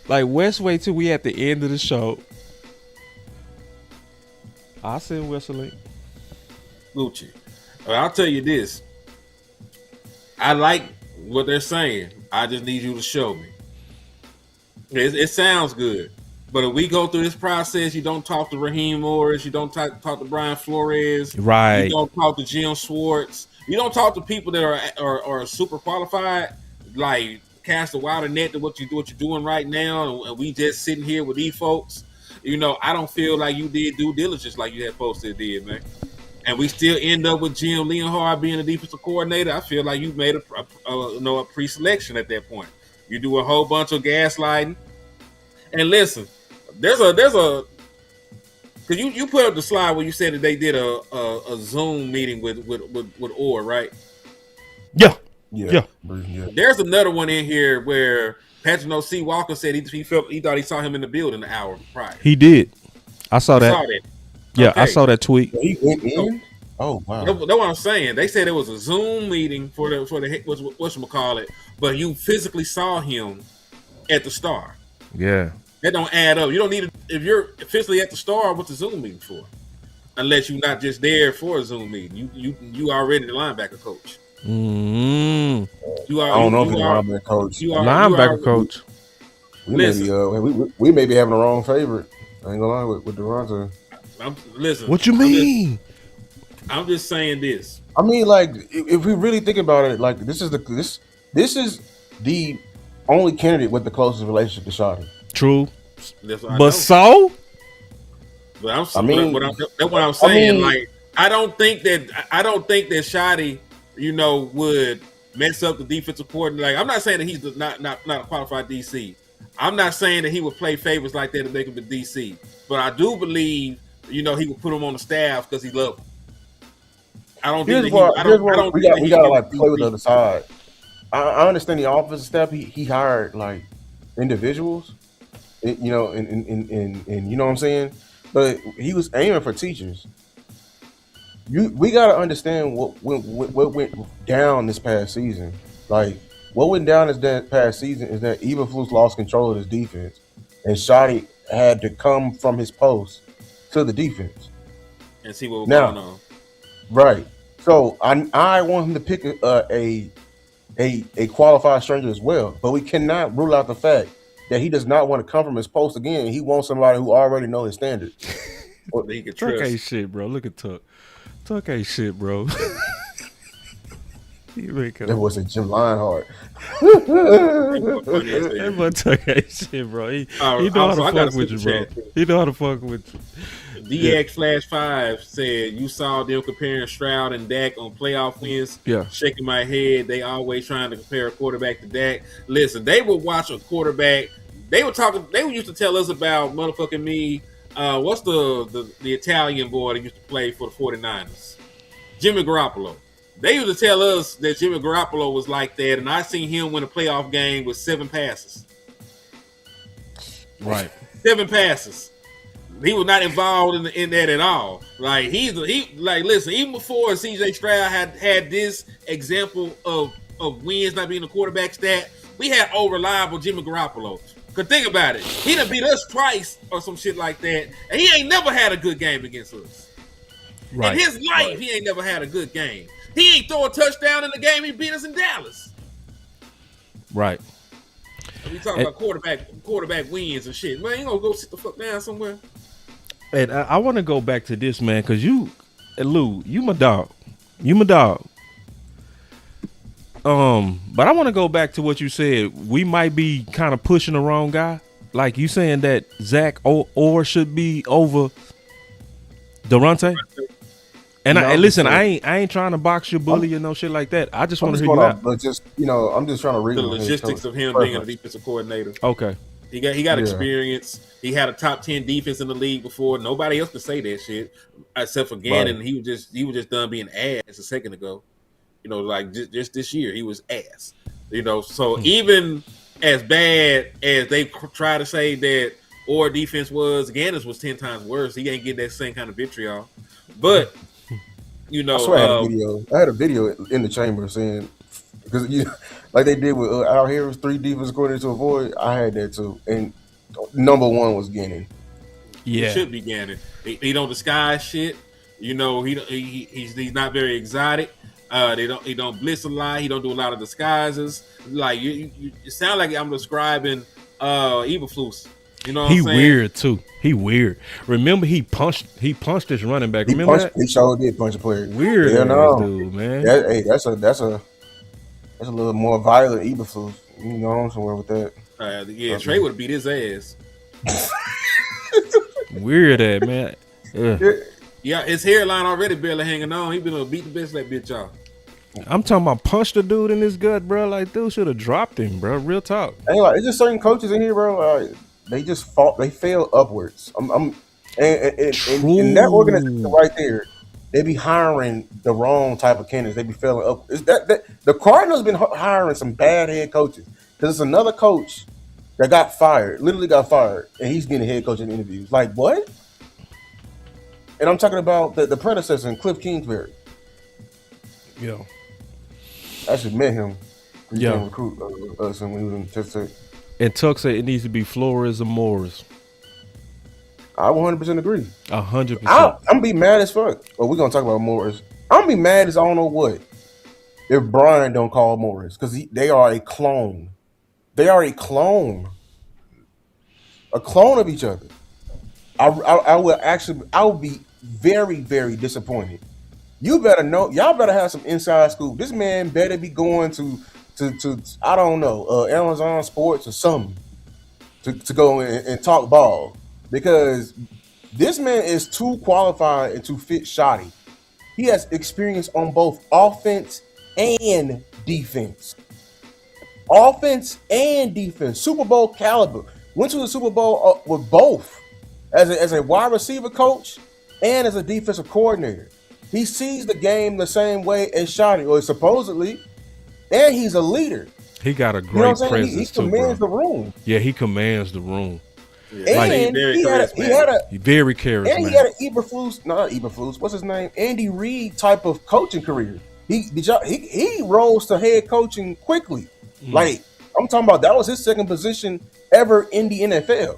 Like, Wes wait till we at the end of the show. I'll send Wes a link. Gucci. I'll tell you this. I like what they're saying. I just need you to show me. It sounds good. But if we go through this process, you don't talk to Raheem Morris, you don't talk to Brian Flores, right? You don't talk to Jim Schwartz, you don't talk to people that are super qualified, like cast a wider net to what you're doing right now, and we just sitting here with these folks. You know, I don't feel like you did due diligence like you had supposed to did, man. And we still end up with Jim Leonhard being the defensive coordinator. I feel like you made a pre-selection at that point. You do a whole bunch of gaslighting, and listen. There's a because you put up the slide where you said that they did a Zoom meeting with Orr, right? Yeah. There's another one in here where Patrick O.C. Walker said he thought he saw him in the building an hour prior. He did. I saw that. Yeah, okay. I saw that tweet. He went in. Oh wow. That's what I'm saying. They said it was a Zoom meeting for the whatchamacallit, but you physically saw him at the Star. Yeah. That don't add up. You don't need to, if you're officially at the Star, what's the Zoom meeting for? Unless you're not just there for a Zoom meeting. You already the linebacker coach. Mm-hmm. I don't know if he's linebacker coach. Linebacker coach. We may be having the wrong favorite. I ain't gonna lie with Durante. Listen. What you mean? I'm just saying this. I mean, like, if we really think about it, like this is the only candidate with the closest relationship to Shotty. True, but that's what I'm saying. Like, I don't think that Shotty, would mess up the defensive coordinator. Like, I'm not saying that he's not a qualified DC. I'm not saying that he would play favorites like that to make him the DC. But I do believe, he would put him on the staff because he loved him. I don't think we gotta like play with the other side. I understand the offensive staff. He hired like individuals. And you know what I'm saying, but he was aiming for teachers. we got to understand what went down this past season. Like what went down this past season is that Eberflus lost control of his defense, and Shotty had to come from his post to the defense and see what was now. going on. Right. So I want him to pick a qualified stranger as well, but we cannot rule out the fact that he does not want to come from his post again. He wants somebody who already knows his standards. He can Tuck trust. ain't shit, bro. Look at Tuck. Tuck ain't shit, bro. That was a Jim Lionheart. That boy Tuck ain't shit, bro. He know how to fuck with you, bro. He know how to fuck with you. DX/5 said you saw them comparing Stroud and Dak on playoff wins. Yeah. Shaking my head. They always trying to compare a quarterback to Dak. Listen, they would watch a quarterback. They were talking. They used to tell us about motherfucking me. What's the Italian boy that used to play for the 49ers? Jimmy Garoppolo. They used to tell us that Jimmy Garoppolo was like that, and I seen him win a playoff game with 7 passes. Right. 7 passes. He was not involved in that at all. Like listen, even before CJ Stroud had this example of wins not being a quarterback stat, we had reliable Jimmy Garoppolo. Cause think about it, he done beat us twice or some shit like that, and he ain't never had a good game against us. Right. In his life, he ain't never had a good game. He ain't throw a touchdown in the game he beat us in Dallas. Right. So we talking about quarterback wins and shit. Man, you gonna go sit the fuck down somewhere? And I want to go back to this, man, because Lou, you my dog. You my dog. But I want to go back to what you said. We might be kind of pushing the wrong guy. Like you saying that Zach or should be over Durante. And listen, I ain't trying to box your bully or no shit like that. I just want to hear you out. But just I'm just trying to read the logistics of him being a defensive coordinator. Okay. He got experience. He had a top 10 defense in the league before. Nobody else could say that shit except for Gannon. Right. He was just done being ass a second ago. Like just this year he was ass. So even as bad as they try to say that Orr defense was, Gannon's was 10 times worse. He ain't getting that same kind of vitriol. But I swear I had a video in the chamber saying because like they did with out here was 3 defense coordinators to avoid. I had that too, and number 1 was Gannon. Yeah, it should be Gannon. He don't disguise shit. He's not very exotic. He don't blitz a lot. He don't do a lot of disguises. Like you sound like I'm describing Eberflus. You know what I'm saying? Weird too. He weird. Remember he punched his running back. Remember that? He sure did punch a player. Weird dude, man. That's a little more violent Eberflus. I'm somewhere with that. Trey would have beat his ass. Weird man. Yeah, his hairline already barely hanging on. He been able to beat the best of that bitch off. I'm talking about punch the dude in his gut, bro. Like dude should have dropped him, bro. Real talk. Hey, it's just certain coaches in here, bro. They just they fail upwards. And that organization right there, they be hiring the wrong type of candidates. They be failing up. Is that the Cardinals been hiring some bad head coaches because it's another coach that literally got fired, and he's getting head coaching interviews. Like what? And I'm talking about the predecessor, Cliff Kingsbury. Yeah. I should met him. He can recruit us when he was in Texas. And Tuck said it needs to be Flores or Morris. I 100% agree. 100%. I'm gonna be mad as fuck. Well, we're gonna talk about Morris. I'm gonna be mad as I don't know what if Brian don't call Morris because they are a clone. They are a clone of each other. I will be very, very disappointed. You better know. Y'all better have some inside scoop. This man better be going to I don't know Amazon Sports or something to go and talk ball because this man is too qualified and too fit Shotty. He has experience on both offense and defense. Super Bowl caliber. Went to the Super Bowl with both as a wide receiver coach and as a defensive coordinator. He sees the game the same way as Shotty, or supposedly, and he's a leader. He got a great presence He commands the room. Yeah, he commands the room. And very he had He very and he charismatic. had an Eberflus, what's his name? Andy Reid type of coaching career. He rose to head coaching quickly. Like I'm talking about, that was his second position ever in the NFL.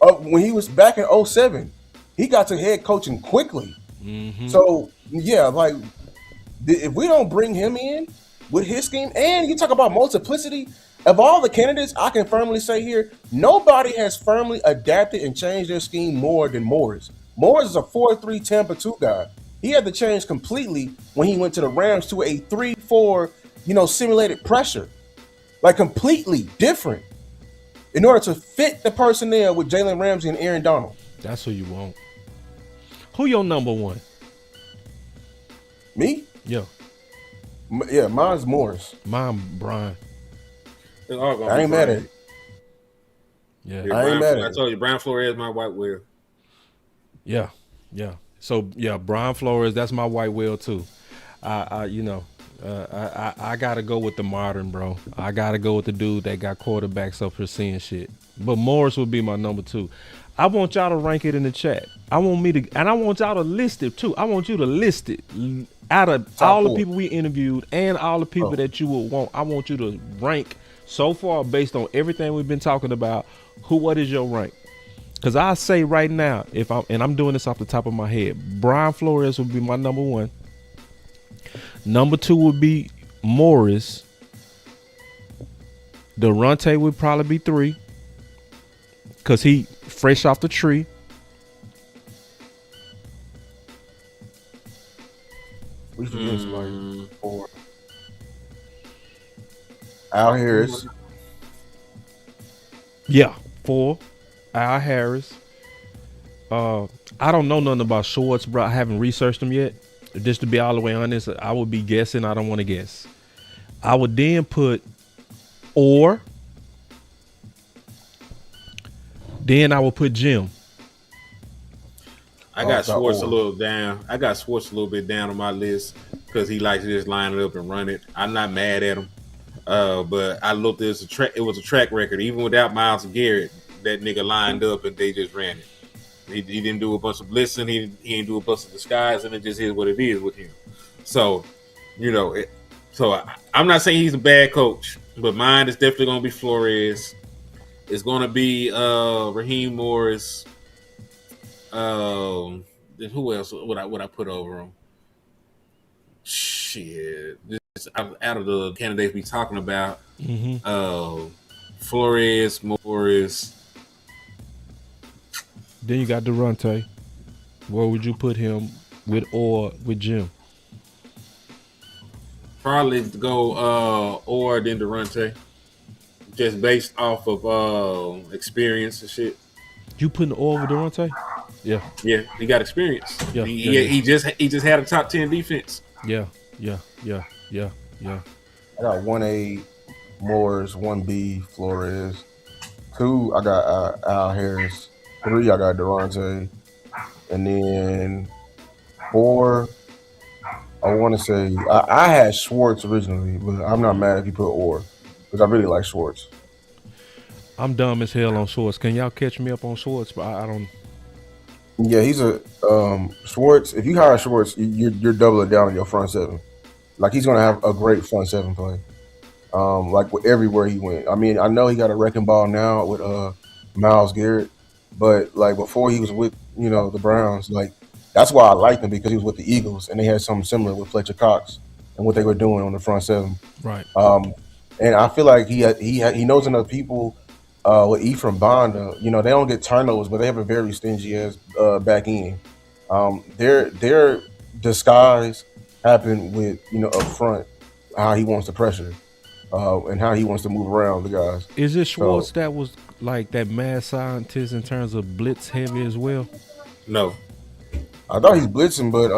When he was back in 2007, he got to head coaching quickly. So yeah, like if we don't bring him in with his scheme, and you talk about multiplicity, of all the candidates, I can firmly say here, nobody has firmly adapted and changed their scheme more than Morris. Morris is a 4-3 Tampa 2 guy. He had to change completely when he went to the Rams to a 3-4, simulated pressure. Like completely different in order to fit the personnel with Jalen Ramsey and Aaron Donald. That's who you want. Who your number one? Me? Yeah. Yeah, mine's Morris. Mine, Brian. I ain't mad at it. Yeah. I ain't mad at it. I told you, Brian Flores my white whale. Yeah. So yeah, Brian Flores, that's my white whale too. I gotta go with the modern, bro. I gotta go with the dude that got quarterbacks up here seeing shit. But Morris would be my number 2. I want y'all to rank it in the chat. I want y'all to list it too. I want you to list it out of all the people we interviewed and all the people that you would want. I want you to rank so far based on everything we've been talking about. What is your rank? Because I say right now, I'm doing this off the top of my head, Brian Flores would be my number 1. Number 2 would be Morris. Durante would probably be 3 because he fresh off the tree. We forget somebody 4. Al Harris. Yeah, 4. Al Harris. I don't know nothing about Schwartz, bro. I haven't researched him yet. Just to be all the way honest, I would be guessing. I don't want to guess. I would then put Orr. Then I would put Jim. I got Schwartz a little down. I got Schwartz a little bit down on my list because he likes to just line it up and run it. I'm not mad at him, but I looked. It was a track record. Even without Myles Garrett, that nigga lined up and they just ran it. He didn't do a bunch of blitzing. He didn't do a bunch of disguise, and it just is what it is with him. So, I'm not saying he's a bad coach, but mine is definitely going to be Flores. It's going to be Raheem Morris. Then who else would I put over him? Shit, just out of the candidates we talking about, Flores, Morris. Then you got Durante. Where would you put him with Jim? Probably go or then Durante, just based off of experience and shit. You putting Orr over Durante? Yeah, he got experience. Yeah, he just had a top 10 defense. Yeah. I got 1A Morris, 1B Flores, 2 I got Al Harris, 3 I got Durante, and then 4 I want to say I had Schwartz originally, but I'm not mad if you put Orr because I really like Schwartz. I'm dumb as hell on Schwartz. Can y'all catch me up on Schwartz? But I don't. Yeah, he's a Schwartz. If you hire Schwartz, you're doubling down on your front 7. Like he's gonna have a great front 7 play. Like everywhere he went. I mean, I know he got a wrecking ball now with Myles Garrett, but like before he was with the Browns, like that's why I liked him because he was with the Eagles and they had something similar with Fletcher Cox and what they were doing on the front 7. Right. And I feel like he knows enough people. With Ephraim Bonda, they don't get turnovers, but they have a very stingy ass back end. Their disguise happened with up front, how he wants to pressure, and how he wants to move around the guys. Is it Schwartz that was like that mad scientist in terms of blitz heavy as well? No, I thought he's blitzing, but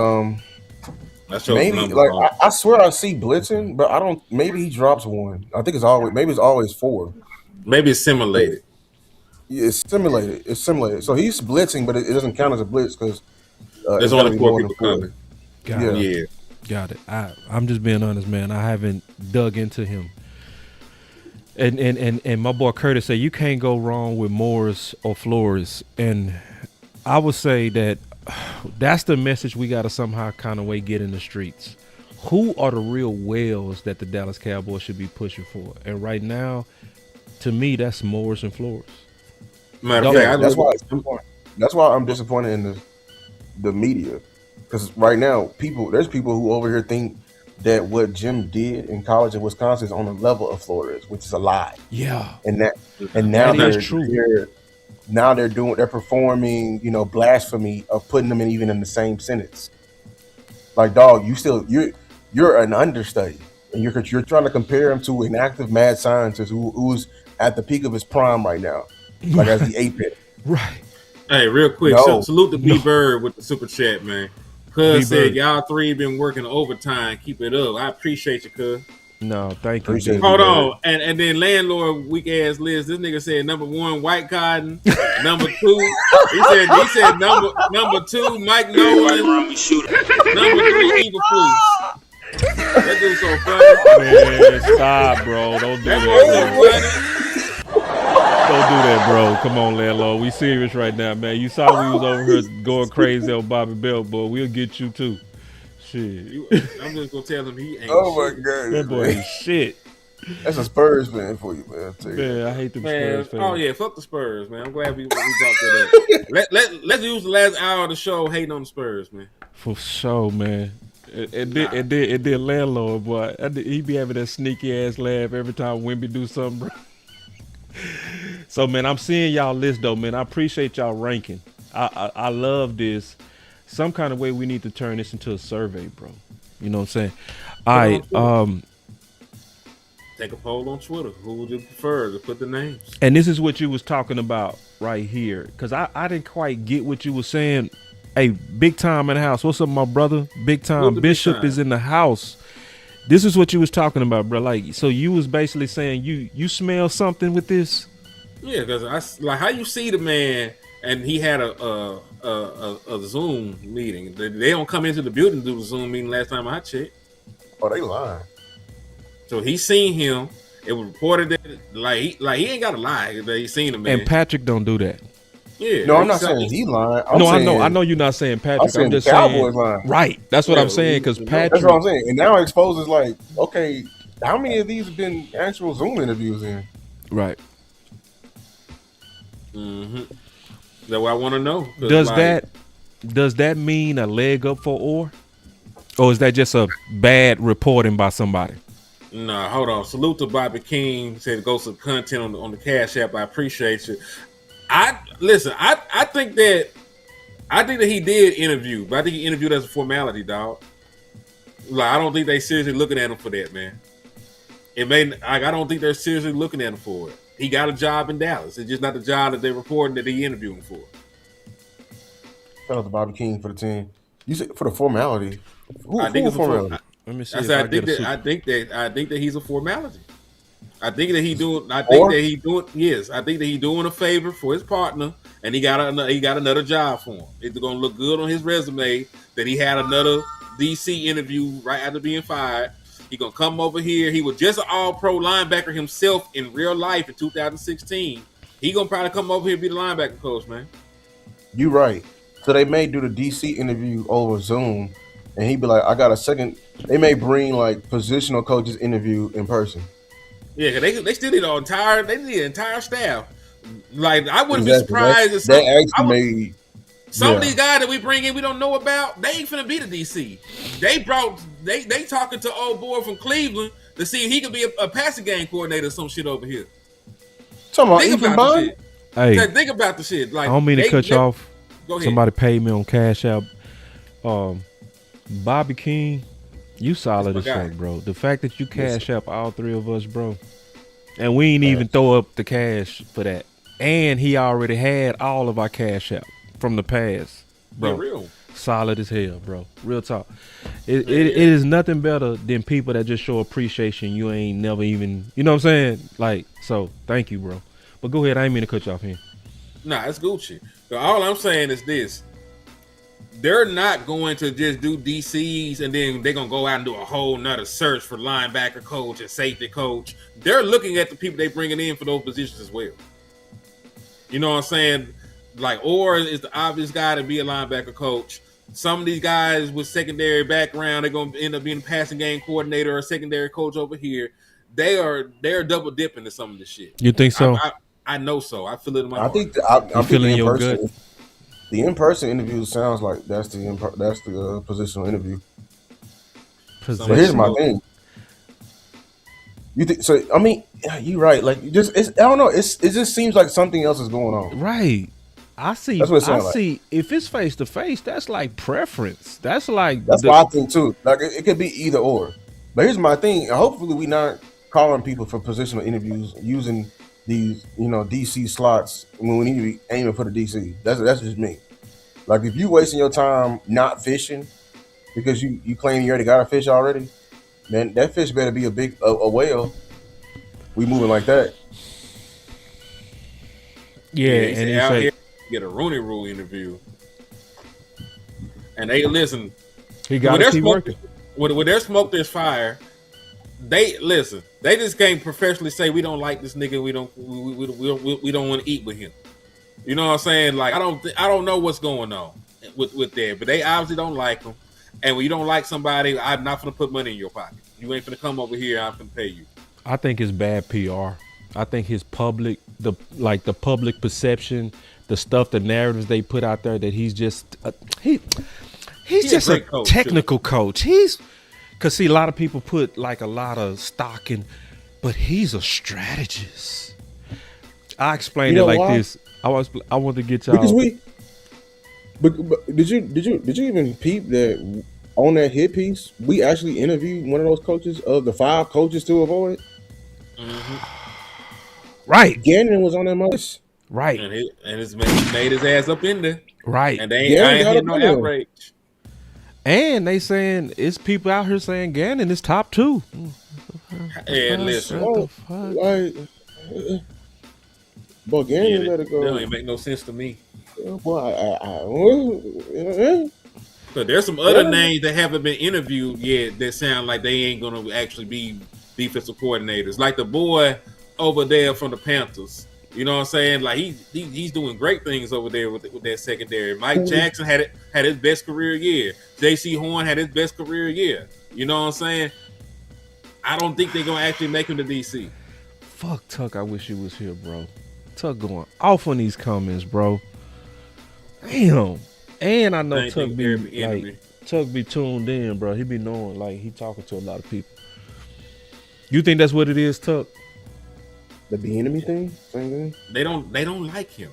maybe like I swear I see blitzing, but I don't. Maybe he drops one. I think it's always 4. Maybe it's simulated. Yeah, it's simulated. So he's blitzing, but it doesn't count as a blitz because there's only 4 people coming. Got it. I'm just being honest, man. I haven't dug into him And my boy Curtis said you can't go wrong with Morris or Flores, and I would say that's the message we got to somehow kind of way get in the streets. Who are the real whales that the Dallas Cowboys should be pushing for? And right now, to me, that's Morris and Flores. Matter of fact, that's why I'm disappointed in the media, because right now there's people who over here think that what Jim did in college in Wisconsin is on the level of Flores, which is a lie. Yeah, and now that is true. They're performing, blasphemy of putting them even in the same sentence. Like, dog, you're an understudy, and you're trying to compare him to an active mad scientist who's at the peak of his prime right now, like as the apex. Right. Hey, real quick, salute to B Bird with the super chat, man. Cuz said y'all three been working overtime. Keep it up. I appreciate you, cuz. No, thank you. Hold on, and then landlord weak ass Liz. This nigga said number 1 White Cotton, number 2. He said number 2 Mike Nolan, number 3 Evil Fleece. That dude's so funny. Man, stop, bro. Don't do that. Don't do that, bro. Come on, landlord. We serious right now, man. You saw we was over here going crazy on Bobby Bell, boy. We'll get you too. Shit. I'm just gonna tell him he ain't. Oh my god, that boy is shit. That's a Spurs fan for you, man. Man, I hate the Spurs fans. Oh yeah, fuck the Spurs, man. I'm glad we brought that up. Let's use the last hour of the show hating on the Spurs, man. For sure, man. It did landlord, boy. He be having that sneaky ass laugh every time Wemby do something, bro. So, man, I'm seeing y'all list though, man. I appreciate y'all ranking. I love this. Some kind of way we need to turn this into a survey, bro. You know what I'm saying? All right. Take a poll on Twitter. Who would you prefer to put the names? And this is what you was talking about right here, because I didn't quite get what you were saying. Hey, Big Time in the house. What's up, my brother? Big Time Bishop is in the house. This is what you was talking about, bro. Like, so you was basically saying you smell something with this? Yeah, because how you see the man, and he had a Zoom meeting. They don't come into the building to do the Zoom meeting last time I checked. Oh, they lying. So he seen him. It was reported that he ain't got to lie that he seen him, man. And Patrick don't do that. Yeah. No, I'm not saying he lying. I know you're not saying Patrick. I'm just Cowboys saying lying. Right. That's what I'm saying, because Patrick. That's what I'm saying. And now it exposes like, okay, how many of these have been actual Zoom interviews in? Right. Mm-hmm. That's what I want to know. Does that mean a leg up for or is that just a bad reporting by somebody? No, hold on. Salute to Bobby King. Said go some content on the Cash App. I appreciate you. I think that he did interview, but I think he interviewed as a formality, dog. Like, I don't think they seriously looking at him for that, man. I don't think they're seriously looking at him for it. He got a job in Dallas. It's just not the job that they're reporting that he interviewed him for. Shout out to Bobby King for the team. You said for the formality. I think it's formality. Let me see. I think that he's a formality. I think that he doing a favor for his partner, and he got another job for him. It's gonna look good on his resume that he had another DC interview right after being fired. He gonna come over here. He was just an All-Pro linebacker himself in real life in 2016. He gonna probably come over here and be the linebacker coach, man. You right. So they may do the DC interview over Zoom, and he'd be like, "I got a second." They may bring like positional coaches interview in person. Yeah, cause they still need the entire staff. Like, I wouldn't be surprised if some of these guys that we bring in we don't know about, they ain't finna be the DC. They talking to old boy from Cleveland to see if he could be a passing game coordinator or some shit over here. Think about the shit. Hey, think about the shit. Like, I don't mean to cut you off. Go ahead. Somebody paid me on Cash App. Bobby King, you solid as fuck, bro. The fact that you Cash App all three of us, bro, and we ain't even throw up the cash for that. And he already had all of our Cash App from the past, bro. Real. Solid as hell, bro. Real talk. It is nothing better than people that just show appreciation. You ain't never even, you know what I'm saying? Like, so thank you, bro. But go ahead. I ain't mean to cut you off here. Nah, it's Gucci. So all I'm saying is this. they're not going to just do DCs and then they're going to go out and do a whole nother search for linebacker coach and safety coach. They're looking at the people they bringing in for those positions as well. You know what I'm saying? Like, Orr is the obvious guy to be a linebacker coach. Some of these guys with secondary background, they're going to end up being a passing game coordinator or a secondary coach over here. They're double dipping to some of this shit. You think so? I know so. I feel it in my heart. I'm feeling your gut. The in-person interview sounds like that's the positional interview. But here's my thing. You think so? I mean, you're right. Like, I don't know. It just seems like something else is going on. Right. I see. That's what it sounds I see. If it's face to face, that's like preference. That's what I think too. Like, it could be either or. But here's my thing. Hopefully, we're not calling people for positional interviews using these, DC slots when we need to be aiming for the DC. That's just me. Like, if you wasting your time not fishing because you claim you already got a fish already, then that fish better be a whale. We moving like that. Yeah, and he's out here get a Rooney Rule interview, and they listen. He got to keep working. When there's smoke, there's fire. They listen. They just can't professionally say we don't like this nigga. We don't want to eat with him. You know what I'm saying? Like, I don't know what's going on with that, but they obviously don't like him. And when you don't like somebody, I'm not gonna put money in your pocket. You ain't gonna come over here. I'm gonna pay you. I think it's bad PR. I think his public perception, the stuff, the narratives they put out there, that he's just he's just a technical coach. Because see, a lot of people put like a lot of stock in, but he's a strategist. I explained it like this. I want to get y'all. But did you even peep that on that hit piece? We actually interviewed one of those coaches of the 5 coaches to avoid. Mm-hmm. Right. Gannon was on that list. Right. And his man made his ass up in there. Right. And they ain't getting no outrage. And they saying it's people out here saying Gannon is top 2. And listen, but Gannon better go. That don't even make no sense to me. Boy, But there's some other names that haven't been interviewed yet that sound like they ain't gonna actually be defensive coordinators. Like the boy over there from the Panthers. You know what I'm saying? Like he's doing great things over there with that secondary. Mike Jackson had his best career year. J.C. Horn had his best career year. You know what I'm saying? I don't think they're gonna actually make him to DC. Fuck Tuck, I wish he was here, bro. Tuck going off on these comments, bro. Damn. And I know Tuck be tuned in, bro. He be knowing, like, he talking to a lot of people. You think that's what it is, Tuck? The enemy thing? Same thing? They don't like him.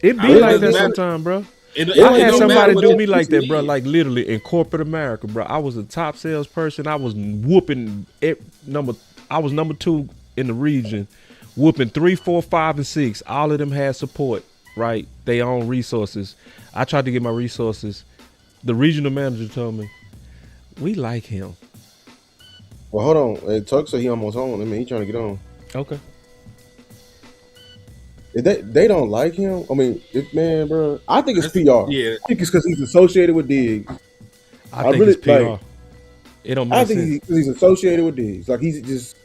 It be like that sometimes, bro. I had somebody do me like that, bro. Like, literally in corporate America, bro. I was a top salesperson. I was whooping I was number 2 in the region, whooping 3, 4, 5, and 6. All of them had support, right? They own resources. I tried to get my resources. The regional manager told me, we like him. Well, hold on. Tuck said he almost on. I mean, he trying to get on. Okay. They don't like him. I mean, man, bro. I think it's PR. Yeah. I think it's because he's associated with Diggs. I think it's PR. Like, it don't make sense. I think he's associated with Diggs. Like, he's just,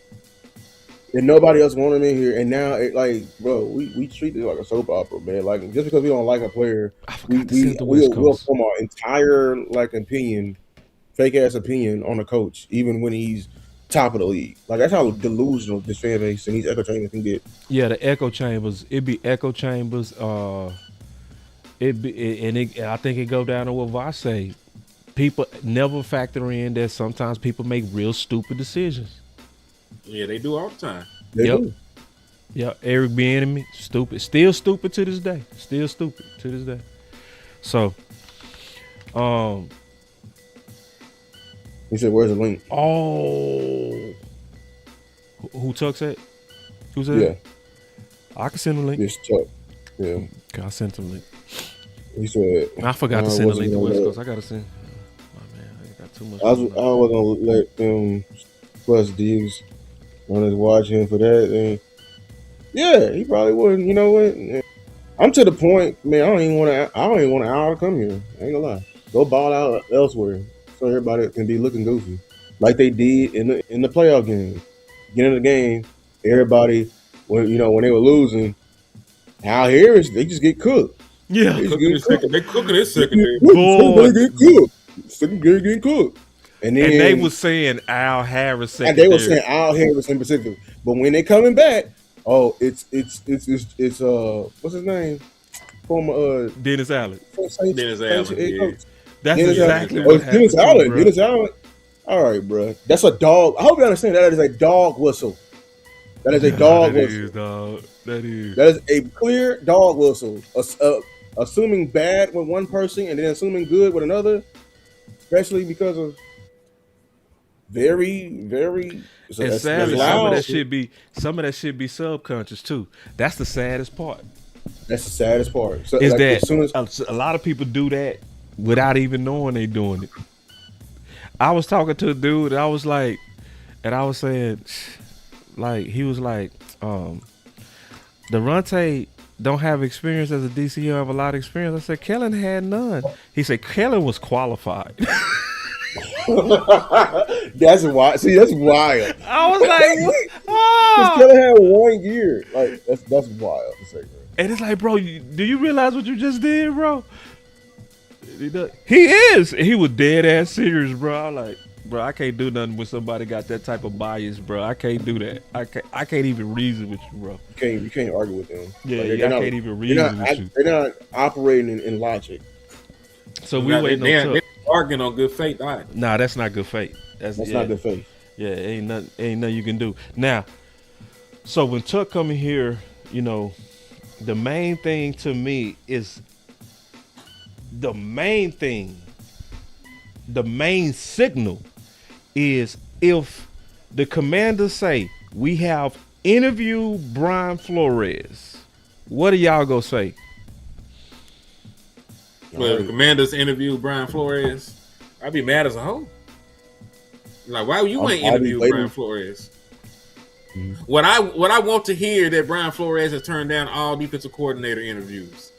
and nobody else wanted him in here. And now, bro, we treat it like a soap opera, man. Like, just because we don't like a player, we'll form our entire opinion, fake ass opinion on a coach, even when he's top of the league. Like, that's how delusional this fan base and these echo chambers can get. Yeah, the echo chambers. It be echo chambers. I think it go down to what Voss say. People never factor in that sometimes people make real stupid decisions. Yeah, they do all the time. They do. Yeah, Eric Bieniemy, stupid. Still stupid to this day. Still stupid to this day. So, he said, "Where's the link?" Oh, who Tuck said? Who said? Yeah, I can send the link. It's Tuck. Yeah, okay, I sent him the link. He said, I forgot to send the link to West Coast. I gotta send. Oh man, I got too much. I was gonna let them plus Diggs on his watch him for that. And yeah, he probably wouldn't. You know what? I'm to the point, man. I don't even want an hour to come here. I ain't gonna lie. Go ball out elsewhere so everybody can be looking goofy, like they did in the playoff game. Get in the game, everybody when they were losing. Out here, they just get cooked. Yeah. They They cooking this secondary. They get cooked. Secondary getting cooked. And they was saying Al Harris and secondary. they were saying Al Harris in specific. But when they coming back, it's what's his name? Former Dennis Allen. Dennis Allen. Yeah. That's Dennis exactly Allen. what happened. Dennis Allen. Bro. Dennis Allen. All right, bro. That's a dog. I hope you understand that is a dog whistle. That is a dog whistle. Dog. That is. That is a clear dog whistle. Assuming bad with one person and then assuming good with another, especially because of very, very. And sadly, some of that shit be subconscious too. That's the saddest part. That's the saddest part. So, Is like, that as soon as, a lot of people do that without even knowing they doing it. I was talking to a dude, and I was saying, like, he was like, Durante don't have experience as a DC. He don't have a lot of experience. I said, Kellen had none. He said, Kellen was qualified. that's wild. See, that's wild. I was like, Because Kellen had 1 year. Like that's wild to say, bro. And it's like, bro, do you realize what you just did, bro? He is. He was dead ass serious, bro. I'm like, bro, I can't do nothing when somebody got that type of bias, bro. I can't do that. I can't even reason with you, bro. You can't argue with them. Yeah, like, I can't even reason with you. They're not operating in logic. So we waiting on Tuck. They're arguing on good faith. Nah, that's not good faith. That's not good faith. Yeah, ain't nothing you can do. Now, so when Tuck coming here, the main thing to me is the main signal is if the Commanders say we have interviewed Brian Flores, what do y'all gonna say? Well, the Commanders interviewed Brian Flores. I'd be mad as a hoe. Like, why you ain't interviewed Brian Flores? Mm-hmm. What I want to hear that Brian Flores has turned down all defensive coordinator interviews.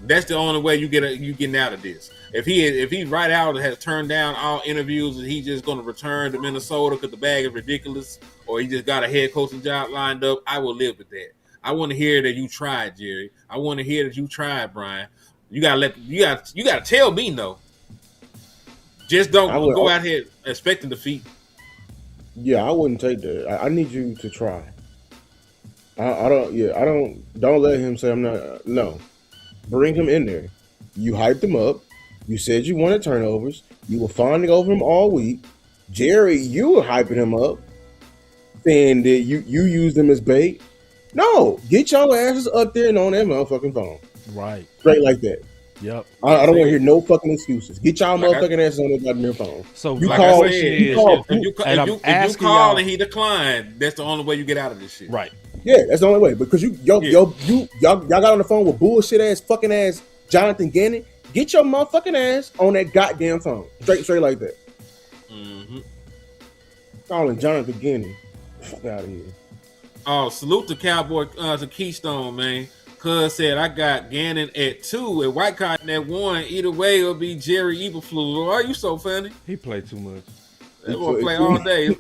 That's the only way you getting out of this. If he right out has turned down all interviews and he's just going to return to Minnesota because the bag is ridiculous, or he just got a head coaching job lined up, I will live with that. I want to hear that you tried, Jerry. I want to hear that you tried, Brian. You gotta tell me no. Just don't go out here expecting defeat. Yeah, I wouldn't take that. I need you to try. Don't let him say I'm not. No, bring him in there. You hyped him up. You said you wanted turnovers. You were fawning over him all week. Jerry, you were hyping him up, saying that you used him as bait. No, get y'all asses up there and on that motherfucking phone. Right. Straight like that. Yep. I don't want to hear no fucking excuses. Get y'all motherfucking asses on that goddamn phone. So you like call, if you call and he declined, that's the only way you get out of this shit. Right. Yeah, that's the only way. Because y'all got on the phone with bullshit ass fucking ass Jonathan Gannon. Get your motherfucking ass on that goddamn phone. Straight like that. Mm-hmm. Calling Jonathan Gannon. Fuck out of here. Oh, salute the Cowboy to Keystone, man. Cuz said I got Gannon at 2 and White Cotton at 1. Either way, it'll be Jerry Eberflus. Why are you so funny? He played too much. They gonna play all day.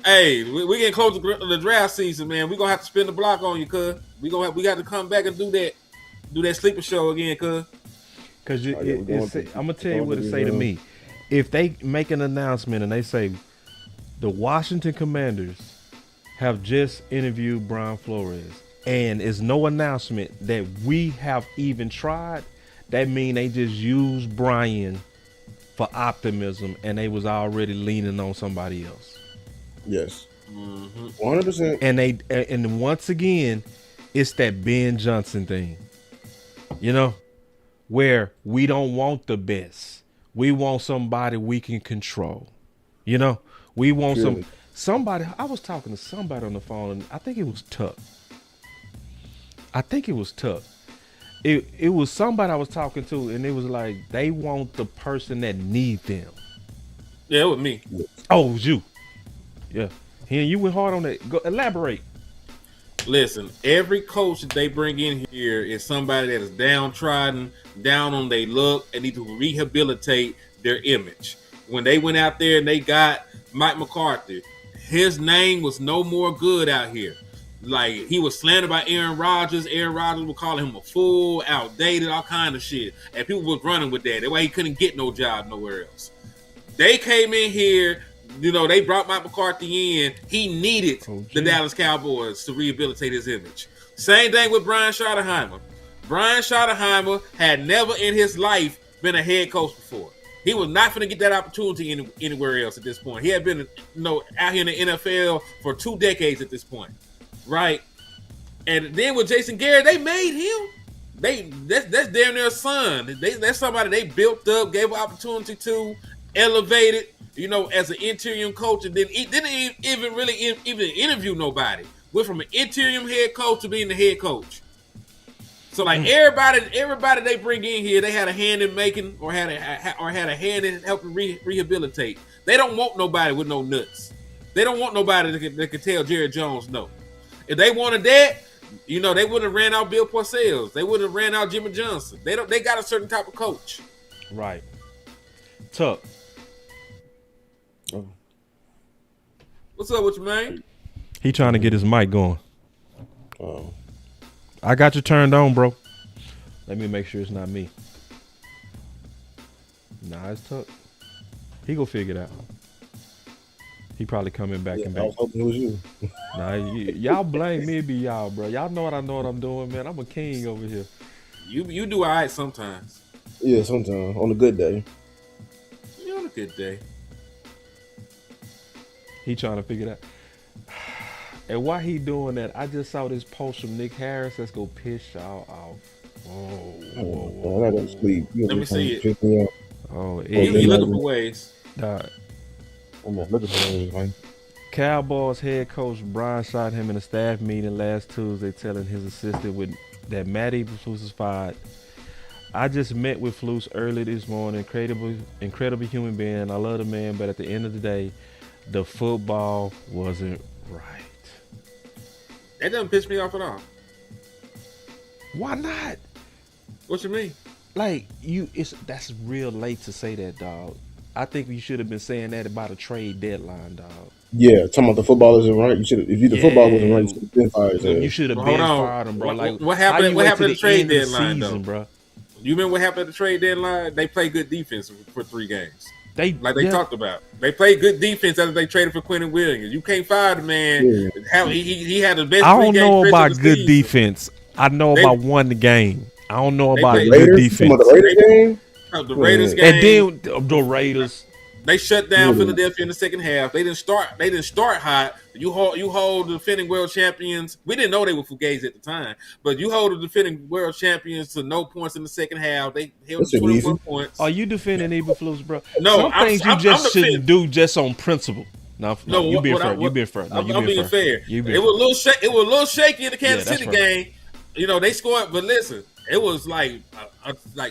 Hey, we getting close to the draft season, man. We gonna have to spin the block on you, cuz. We got to come back and do that sleeper show again, cuz. Because I'm gonna tell you what it say to me. If they make an announcement and they say the Washington Commanders have just interviewed Brian Flores, and it's no announcement that we have even tried, that mean they just used Brian for optimism and they was already leaning on somebody else. Yes. 100%. And once again, it's that Ben Johnson thing. Where we don't want the best. We want somebody we can control. We want somebody. I was talking to somebody on the phone, and I think it was Tuck. It was somebody I was talking to, and it was like they want the person that need them. Yeah, it was me. Oh, it was you. Yeah. You went hard on that. Go elaborate. Listen, every coach that they bring in here is somebody that is downtrodden, down on their look, and need to rehabilitate their image. When they went out there and they got Mike McCarthy, his name was no more good out here. Like, he was slandered by Aaron Rodgers. Aaron Rodgers was calling him a fool, outdated, all kind of shit. And people was running with that. That's why he couldn't get no job nowhere else. They came in here, they brought Mike McCarthy in. He needed the Dallas Cowboys to rehabilitate his image. Same thing with Brian Schottenheimer. Brian Schottenheimer had never in his life been a head coach before. He was not going to get that opportunity anywhere else at this point. He had been, out here in the NFL for 2 decades at this point, right? And then with Jason Garrett, they made him. That's damn near a son. That's somebody they built up, gave an opportunity to, elevated, as an interim coach, and then he didn't even really even interview nobody. Went from an interim head coach to being the head coach. So like everybody they bring in here, they had a hand in making or had a hand in helping rehabilitate. They don't want nobody with no nuts. They don't want nobody that can tell Jerry Jones no. If they wanted that, they wouldn't have ran out Bill Parcells. They wouldn't have ran out Jimmy Johnson. They got a certain type of coach. Right. Tuck. What's up with you, man? He trying to get his mic going. Oh. I got you turned on, bro. Let me make sure it's not me. Nah, it's Tuck. He go figure it out. He probably coming back and I back. was hoping it was you. Nah, y'all blame me, be y'all, bro. Y'all know what I'm doing, man. I'm a king over here. You do all right sometimes. Yeah, sometimes on a good day. You're on a good day. He trying to figure it out. And while he doing that, I just saw this post from Nick Harris. Let's go piss y'all off. I'm not gonna sleep. Let me see it. Oh, He looking for ways. Dog. I'm not looking for ways, man. Cowboys head coach Brian shot him in a staff meeting last Tuesday, telling his assistant that Matty Flus is fired. I just met with Flus early this morning. Incredible human being. I love the man, but at the end of the day, the football wasn't right. That doesn't piss me off at all. Why not? What you mean? Like, that's real late to say that, dog. I think you should have been saying that about a trade deadline, dog. Yeah, talking about the football isn't right. You should have. If the football wasn't right, you should have been fired. You should have been fired him, bro. What happened? What happened at the trade deadline, season, though, bro? You remember what happened at the trade deadline? They played good defense for 3 games. They talked about. They played good defense after they traded for Quentin Williams. You can't fire the man. Yeah. He had the best. I don't know about good defense. I know about one game. I don't know about good defense. The Raiders game. The Raiders game. And then the Raiders. They shut down Philadelphia in the second half. They didn't start hot. You hold the defending world champions. We didn't know they were Fugazi at the time, but you hold the defending world champions to no points in the second half. They held 21 points. Are you defending Eberflus, bro? No, some things you just shouldn't do just on principle. No, you being fair. You being fair. I'm being fair. It was a little shaky in the Kansas City game. They scored, but listen, it was like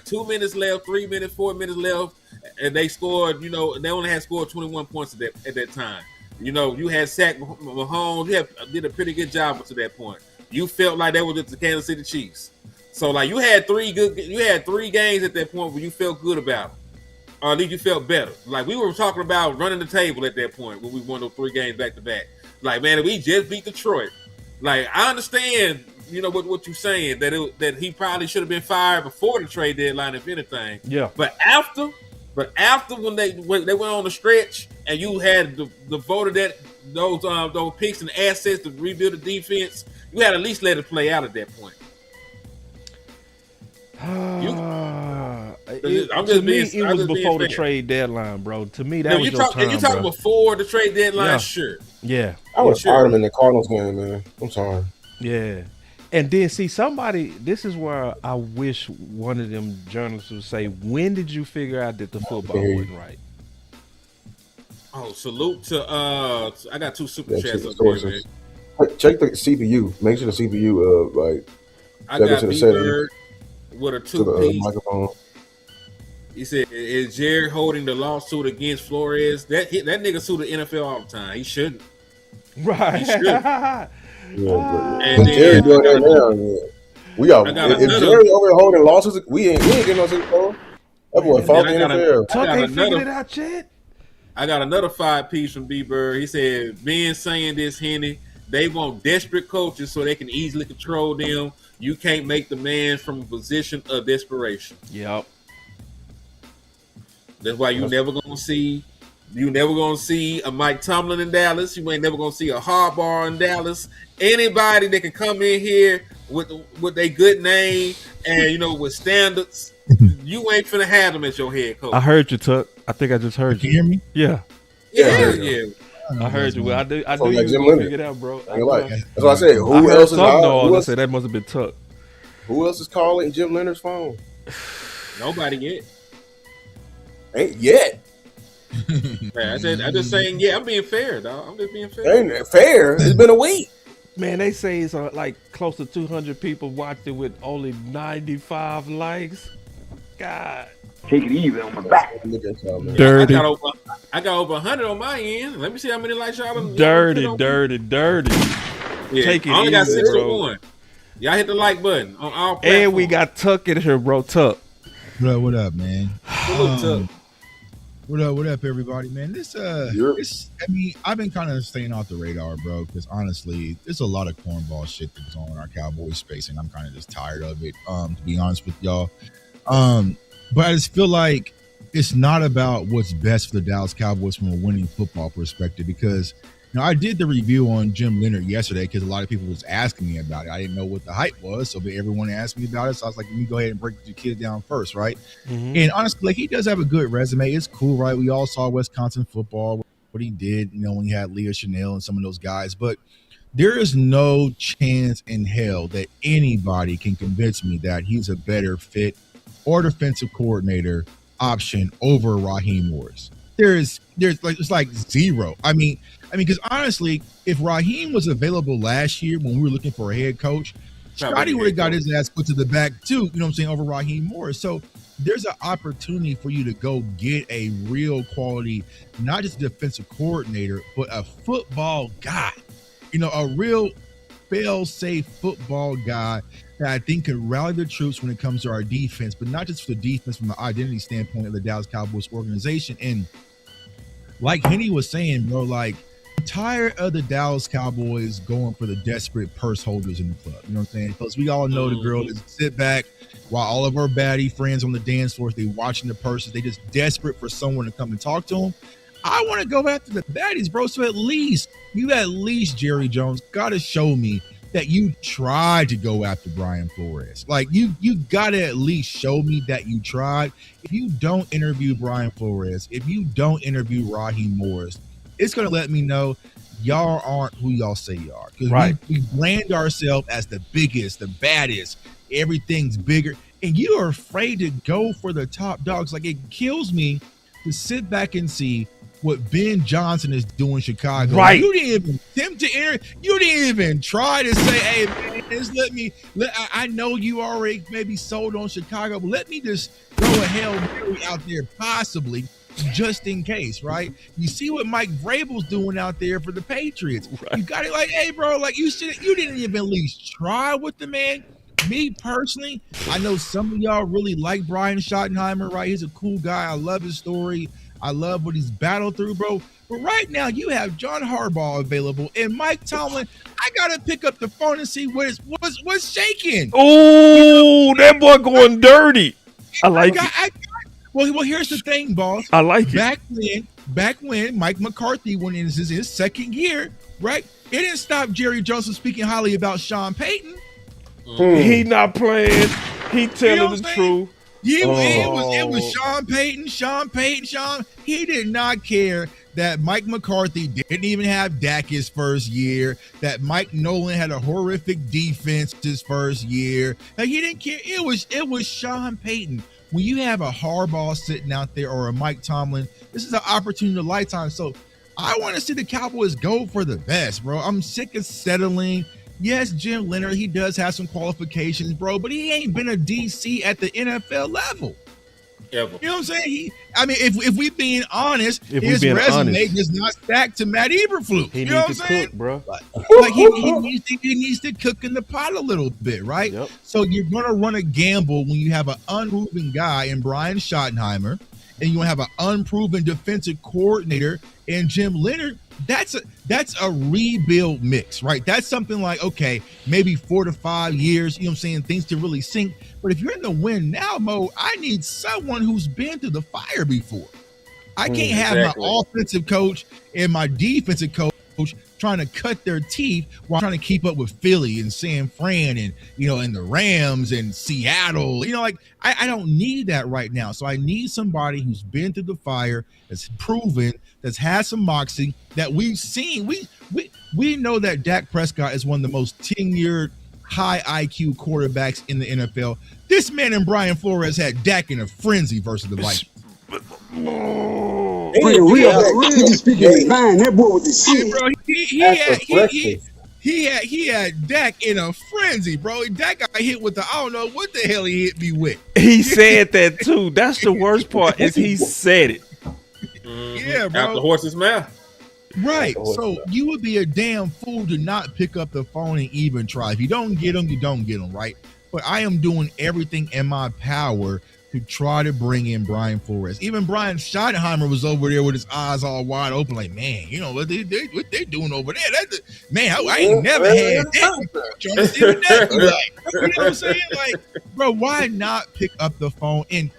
2 minutes left, 3 minutes, 4 minutes left. And they scored, they only had scored 21 points at that time. You had sacked Mahomes. You did a pretty good job up to that point. You felt like that was the Kansas City Chiefs. So you had 3 games at that point where you felt good about them. Or at least you felt better. Like, we were talking about running the table at that point when we won those 3 games back to back. Like, man, if we just beat Detroit. Like, I understand, what you're saying, that he probably should have been fired before the trade deadline, if anything. Yeah. But after when they went on the stretch and you had devoted those picks and assets to rebuild the defense, you had at least let it play out at that point. It was before the trade deadline, bro. To me, that was your time, you talking before the trade deadline? Yeah. Sure. Yeah. I would have fired him in the Cardinals game, man. I'm sorry. Yeah. And then see this is where I wish one of them journalists would say, when did you figure out that the football wasn't right? Oh, salute to I got 2 super chats up here, man. Check the CPU. Make sure the CPU I got B-Bird with a 2-piece. Microphone. He said, is Jared holding the lawsuit against Flores? That nigga sued the NFL all the time. He shouldn't. Right. He shouldn't. Yeah, but And Jerry then doing that now. Yeah. We are. I got If another- Jerry over here holding losses, we ain't getting no Super Bowl. That boy fought the I got NFL. Tuck got ain't figured another- it out yet. I got another 5-piece from B-Bird. He said, "Men saying this, Henny, they want desperate coaches so they can easily control them. You can't make the man from a position of desperation. Yep. That's why you never gonna see a Mike Tomlin in Dallas. You ain't never gonna see a Harbaugh in Dallas. Anybody that can come in here with a good name and with standards, you ain't finna have them as your head coach. I heard you, Tuck. I think I just heard Can you. you hear me? Yeah. Yeah. I heard you. Well, I knew So you like was Jim gonna Leonard. figure it out, bro. You're like, that's what I said. I Who heard else is some out? noise. Who I else, said that must have been Tuck. who else is calling Jim Leonard's phone? Nobody yet. Ain't yet. I just saying, yeah, I'm being fair, dog. I'm just being fair. Ain't fair. It's been a week. Man, they say it's like close to 200 people watching with only 95 likes. God. Take it easy on my back. Look at y'all, man. Dirty. I got over 100 on my end. Let me see how many likes y'all done. Dirty. Yeah, Take it I only got easy, 61. Y'all hit the like button on all platforms. And we got Tuck in here, bro. Tuck. What up, man? Tuck. What up, everybody, man? I've been kind of staying off the radar, bro, because honestly, there's a lot of cornball shit that goes on in our Cowboys space, and I'm kind of just tired of it, to be honest with y'all. But I just feel like it's not about what's best for the Dallas Cowboys from a winning football perspective, because I did the review on Jim Leonard yesterday because a lot of people was asking me about it. I didn't know what the hype was, so everyone asked me about it. So I was like, let me go ahead and break the kid down first, right? Mm-hmm. And honestly, he does have a good resume. It's cool, right? We all saw Wisconsin football, what he did, when he had Leo Chanel and some of those guys. But there is no chance in hell that anybody can convince me that he's a better fit or defensive coordinator option over Raheem Morris. It's like zero. I mean, because honestly, if Raheem was available last year when we were looking for a head coach, Scotty would have got his ass put to the back too, over Raheem Morris. So there's an opportunity for you to go get a real quality, not just defensive coordinator, but a football guy, a real fail-safe football guy that I think could rally the troops when it comes to our defense, but not just for the defense, from the identity standpoint of the Dallas Cowboys organization. And like Henny was saying, bro, I'm tired of the Dallas Cowboys going for the desperate purse holders in the club. You know what I'm saying? Because we all know the girl that sit back while all of our baddie friends on the dance floor, they watching the purses. They just desperate for someone to come and talk to them. I want to go after the baddies, bro. So at least Jerry Jones got to show me that you tried to go after Brian Flores. You got to at least show me that you tried. If you don't interview Brian Flores, if you don't interview Raheem Morris, it's going to let me know y'all aren't who y'all say you are. Because we brand ourselves as the biggest, the baddest, everything's bigger. And you are afraid to go for the top dogs. It kills me to sit back and see what Ben Johnson is doing in Chicago. Right. You didn't even attempt to enter. You didn't even try to say, hey, man, just I know you already maybe sold on Chicago, but let me just throw a Hail Mary out there possibly just in case, right? You see what Mike Vrabel's doing out there for the Patriots. Right. You got it hey, bro, you didn't even at least try with the man. Me personally, I know some of y'all really like Brian Schottenheimer, right? He's a cool guy. I love his story. I love what he's battled through, bro. But right now, you have John Harbaugh available and Mike Tomlin. I gotta pick up the phone and see what's shaking. Oh, that boy going dirty. I like it. Well, here's the thing, boss. I like it. Back when Mike McCarthy went in his second year, right? It didn't stop Jerry Jones from speaking highly about Sean Payton. He not playing. He telling the truth. It was Sean Payton. He did not care that Mike McCarthy didn't even have Dak his first year, that Mike Nolan had a horrific defense his first year. He didn't care. It was Sean Payton. When you have a Harbaugh sitting out there or a Mike Tomlin, this is an opportunity of a lifetime. So I want to see the Cowboys go for the best, bro. I'm sick of settling. Yes, Jim Leonard, he does have some qualifications, bro, but he ain't been a DC at the NFL level. Ever. You know what I'm saying? If we being honest, If we his being resume honest. does not stack to Matt Eberflus. He You know what I'm needs to saying? cook, bro. Like he needs to cook in the pot a little bit, right? Yep. So you're gonna run a gamble when you have an unproven guy in Brian Schottenheimer, and you have an unproven defensive coordinator in Jim Leonhard. That's a rebuild mix, right? That's something like, okay, maybe 4 to 5 years, you know what I'm saying, things to really sink. But if you're in the win now mode, I need someone who's been through the fire before. I can't have exactly. my offensive coach and my defensive coach trying to cut their teeth while trying to keep up with Philly and San Fran and, and the Rams and Seattle. I don't need that right now. So I need somebody who's been through the fire, that's proven, that's had some moxie, that we've seen. We know that Dak Prescott is one of the most tenured, high IQ quarterbacks in the NFL. This man and Brian Flores had Dak in a frenzy versus the Vikings. He speaking his mind. That boy with the shit. Bro, he had Dak in a frenzy, bro. Dak got hit with I don't know what the hell he hit me with. He said that too. That's the worst part is he said it. Yeah, bro. Out the horse's mouth. Right. So you would be a damn fool to not pick up the phone and even try. If you don't get them, you don't get them, right? But I am doing everything in my power to try to bring in Brian Flores. Even Brian Schottenheimer was over there with his eyes all wide open, like, man, what they doing over there? I ain't never had that. Trying to see what that be like. You know what I'm saying? Like, bro, why not pick up the phone? And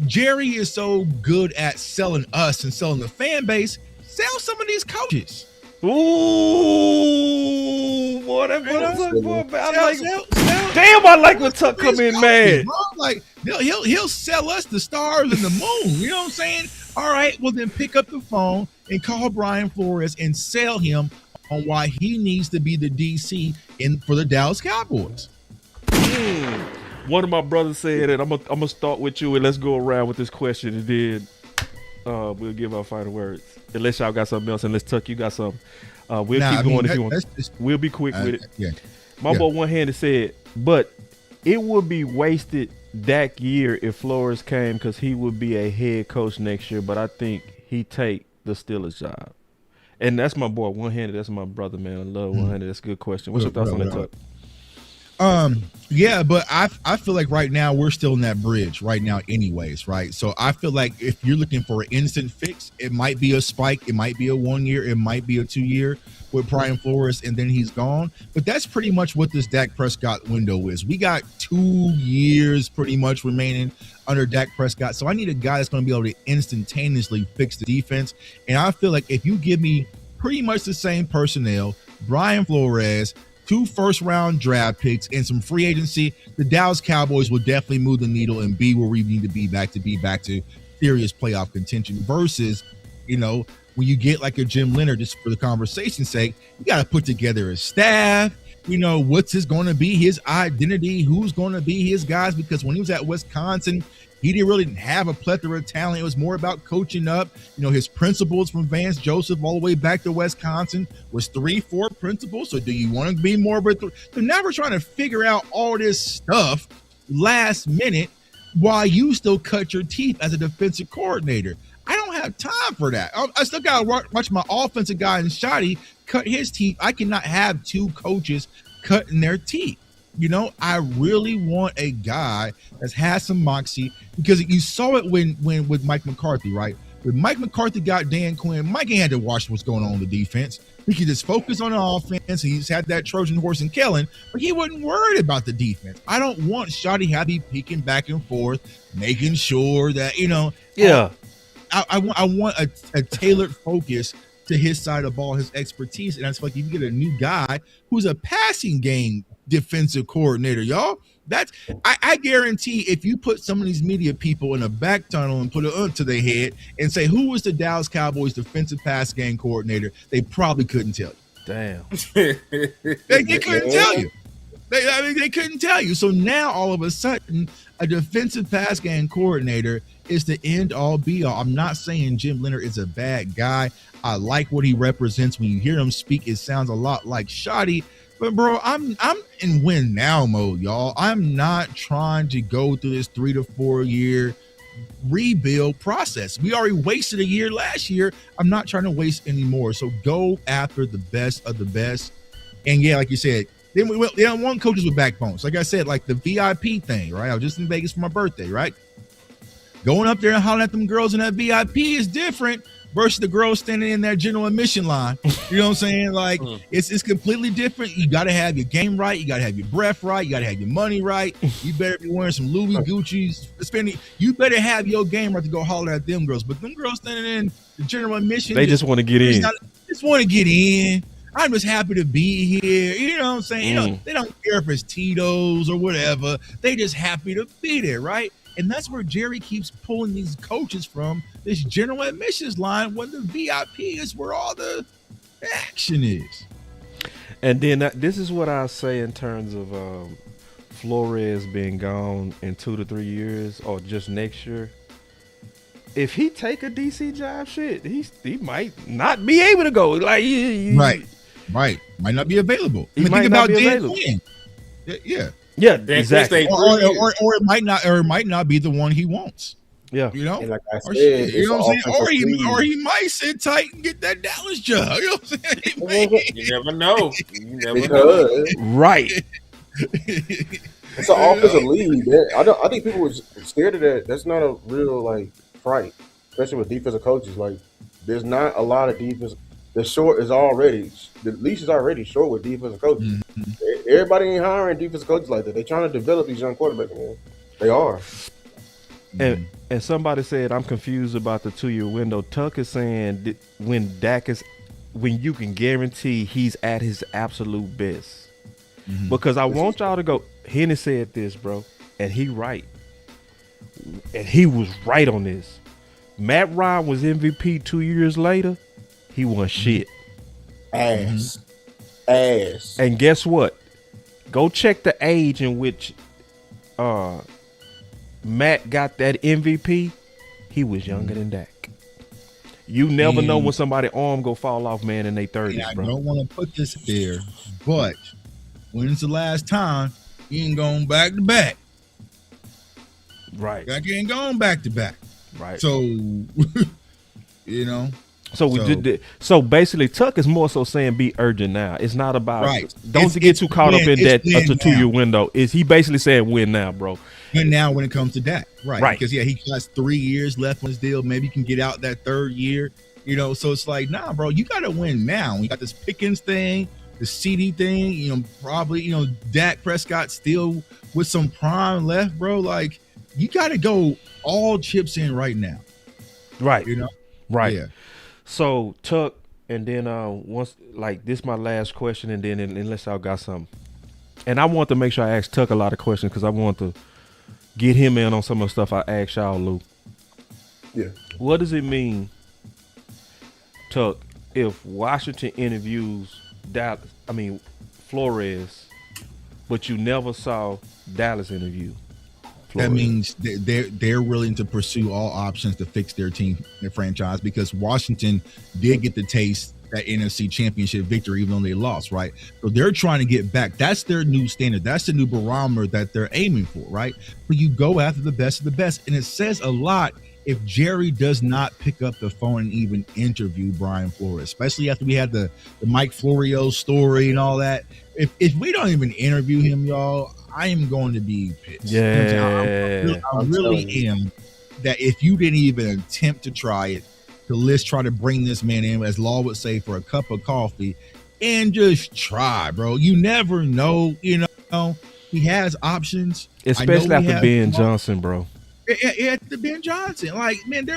Jerry is so good at selling us and selling the fan base. Sell some of these coaches. Ooh, boy, that motherfucker, boy, damn, I like when Tuck come in mad. Bro. Like, he'll sell us the stars and the moon. You know what I'm saying? All right, well then pick up the phone and call Brian Flores and sell him on why he needs to be the DC for the Dallas Cowboys. One of my brothers said it. I'm gonna start with you and let's go around with this question and then we'll give our final words. Unless y'all got something else, unless Tuck, you got something. We'll keep going if you want. We'll be quick with it. Yeah. My boy one-handed said, but it would be wasted Dak year if Flores came because he would be a head coach next year, but I think he take the Steelers job. And that's my boy one-handed. That's my brother, man. I love one-handed. That's a good question. What's your thoughts on that, Tuck? Yeah, but I feel like right now we're still in that bridge right now anyways, right? So I feel like if you're looking for an instant fix, it might be a spike, it might be a 1 year, it might be a 2 year with Brian Flores and then he's gone. But that's pretty much what this Dak Prescott window is. We got 2 years pretty much remaining under Dak Prescott. So I need a guy that's going to be able to instantaneously fix the defense. And I feel like if you give me pretty much the same personnel, Brian Flores, 2 first-round draft picks, and some free agency, the Dallas Cowboys will definitely move the needle and be where we need to be back to serious playoff contention. Versus, when you get like a Jim Leonhard, just for the conversation's sake, you got to put together a staff. What's going to be his identity? Who's going to be his guys? Because when he was at Wisconsin, he didn't have a plethora of talent. It was more about coaching up. His principles from Vance Joseph all the way back to Wisconsin was 3-4 principles. So do you want to be more of a So now we're trying to figure out all this stuff last minute while you still cut your teeth as a defensive coordinator. I don't have time for that. I still got to watch my offensive guy in Shotty cut his teeth. I cannot have 2 coaches cutting their teeth. I really want a guy that's has some moxie because you saw it when with Mike McCarthy, right? When Mike McCarthy got Dan Quinn, Mike ain't had to watch what's going on in the defense. He could just focus on the offense. He's had that Trojan horse in Kellen, but he wasn't worried about the defense. I don't want Shotty Happy peeking back and forth, making sure that, Yeah. I want a tailored focus to his side of the ball, his expertise. And I feel like if you get a new guy who's a passing game defensive coordinator, y'all, I guarantee if you put some of these media people in a back tunnel and put it up to their head and say, who was the Dallas Cowboys defensive pass game coordinator, they probably couldn't tell you. Damn. They couldn't tell you. They couldn't tell you. So now all of a sudden, a defensive pass game coordinator is the end all be all. I'm not saying Jim Leonhard is a bad guy. I like what he represents. When you hear him speak, it sounds a lot like Shotty. But bro, I'm in win now mode, y'all. I'm not trying to go through this 3 to 4 year rebuild process. We already wasted a year last year. I'm not trying to waste anymore. So go after the best of the best. And yeah, like you said, they don't want coaches with backbones. Like I said, like the VIP thing, right? I was just in Vegas for my birthday, right? Going up there and hollering at them girls in that VIP is different versus the girls standing in that general admission line. You know what I'm saying? Like it's completely different. You got to have your game right. You got to have your breath right. You got to have your money right. You better be wearing some Louis Gucci's. You better have your game right to go holler at them girls. But them girls standing in the general admission, they just want to get in. Just want to get in. I'm just happy to be here. You know what I'm saying? You know, they don't care if it's Tito's or whatever. They just happy to be there, right? And that's where Jerry keeps pulling these coaches from, this general admissions line, when the VIP is where all the action is. And then this is what I say in terms of Flores being gone in 2 to 3 years or just next year. If he take a DC job, shit, he might not be able to go. Like Right. Might not be available. He might think not about be Dan available. Quinn. Yeah. Yeah, exactly. Or it might not be the one he wants. Yeah. You know? And like I said, you know what I'm saying? Or he might sit tight and get that Dallas job. You know what I'm saying? You never know. Know. Right. It's an offensive league. I think people were scared of that. That's not a real like fright, especially with defensive coaches. Like, there's not a lot of defense. The leash is already short with defensive coaches. Mm-hmm. Everybody ain't hiring defensive coaches like that. They're trying to develop these young quarterbacks, man. They are. And somebody said, I'm confused about the 2-year window. Tuck is saying when you can guarantee he's at his absolute best. Mm-hmm. Because I want y'all to go. Henny said this, bro, and he right. And he was right on this. Matt Ryan was MVP 2 years later. He won shit. Ass. And guess what? Go check the age in which Matt got that MVP. He was younger than Dak. You never know when somebody's arm go fall off, man, in their 30s, bro. I don't want to put this there, but when's the last time he ain't going back to back? Right. Dak ain't going back to back. Right. So, you know. So basically, Tuck is more so saying be urgent now. It's not about don't get too caught up in that 2-year window. Is he basically saying win now, bro? Win now when it comes to Dak, right? Because he has 3 years left on his deal. Maybe he can get out that 3rd year. You know, so it's like, nah, bro, you got to win now. You got this Pickens thing, the CD thing. You know, probably Dak Prescott still with some prime left, bro. Like, you got to go all chips in right now. Right. You know. Right. Yeah. So Tuck, and then once this is my last question, and then unless y'all got something, and I want to make sure I ask Tuck a lot of questions because I want to get him in on some of the stuff I asked y'all, Lou. Yeah. What does it mean, Tuck, if Washington interviews Flores, but you never saw Dallas interview Flores? That means they're willing to pursue all options to fix their team, their franchise, because Washington did get the taste that NFC Championship victory, even though they lost, right? So they're trying to get back. That's their new standard. That's the new barometer that they're aiming for, right? But you go after the best of the best. And it says a lot if Jerry does not pick up the phone and even interview Brian Flores, especially after we had the Mike Florio story and all that. If we don't even interview him, y'all, I am going to be pissed. Yeah. I really am. That if you didn't even attempt to try it, let's try to bring this man in, as Law would say, for a cup of coffee and just try, bro. You never know, he has options. Especially after Ben Johnson, bro. After Ben Johnson. Like, man,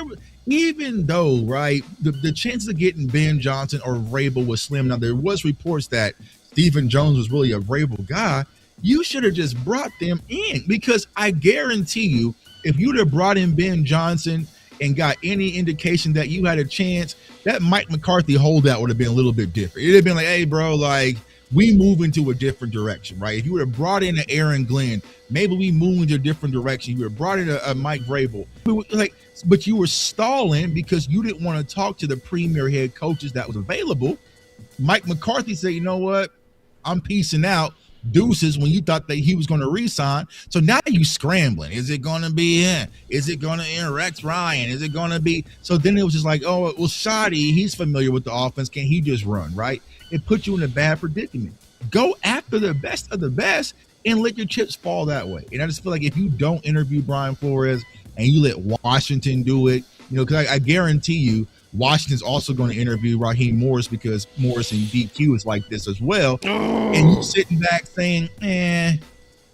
even though, right, the chances of getting Ben Johnson or Vrabel was slim. Now, there was reports that Stephen Jones was really a Vrabel guy. You should have just brought them in, because I guarantee you, if you'd have brought in Ben Johnson and got any indication that you had a chance, that Mike McCarthy holdout would have been a little bit different. It'd have been like, hey, bro, like, we move into a different direction, right? If you would have brought in an Aaron Glenn, maybe we move into a different direction. You would have brought in a Mike Vrabel. But you were stalling because you didn't want to talk to the premier head coaches that was available. Mike McCarthy said, you know what? I'm peacing out. deuces when you thought that he was going to re-sign. So now you scrambling. Is it going to be him? Is it going to end Rex Ryan? Is it going to be? So then it was just like, oh, well, Shoddy, he's familiar with the offense. Can he just run, right? It put you in a bad predicament. Go after the best of the best and let your chips fall that way. And I just feel like if you don't interview Brian Flores and you let Washington do it, because I guarantee you, Washington's also going to interview Raheem Morris because Morris and DQ is like this as well. And you sitting back saying,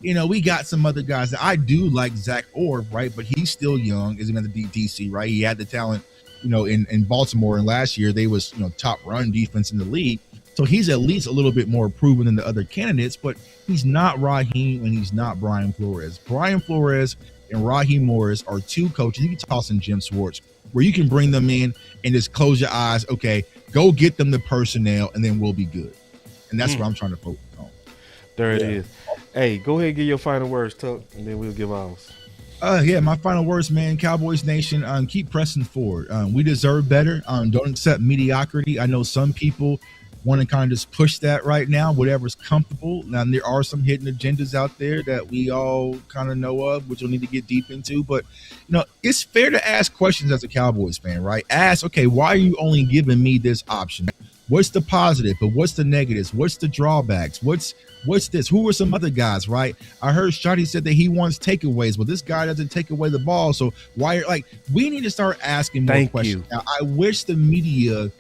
we got some other guys. I do like Zach Orr, right? But he's still young. Isn't at the DC, right? He had the talent, in Baltimore. And last year they was, top run defense in the league. So he's at least a little bit more proven than the other candidates, but he's not Raheem and he's not Brian Flores. Brian Flores and Raheem Morris are two coaches. You can toss in Jim Schwartz, where you can bring them in and just close your eyes. Okay, go get them the personnel, and then we'll be good. And that's what I'm trying to focus on. There it is. Hey, go ahead and give your final words, Tuck, and then we'll give ours. My final words, man. Cowboys Nation, keep pressing forward. We deserve better. Don't accept mediocrity. I know some people want to kind of just push that right now, whatever's comfortable. Now, there are some hidden agendas out there that we all kind of know of, which we'll need to get deep into. But, it's fair to ask questions as a Cowboys fan, right? Ask, okay, why are you only giving me this option? What's the positive? But what's the negatives? What's the drawbacks? What's this? Who are some other guys, right? I heard Shotty said that he wants takeaways. Well, this guy doesn't take away the ball. So why, we need to start asking more questions. Now, I wish the media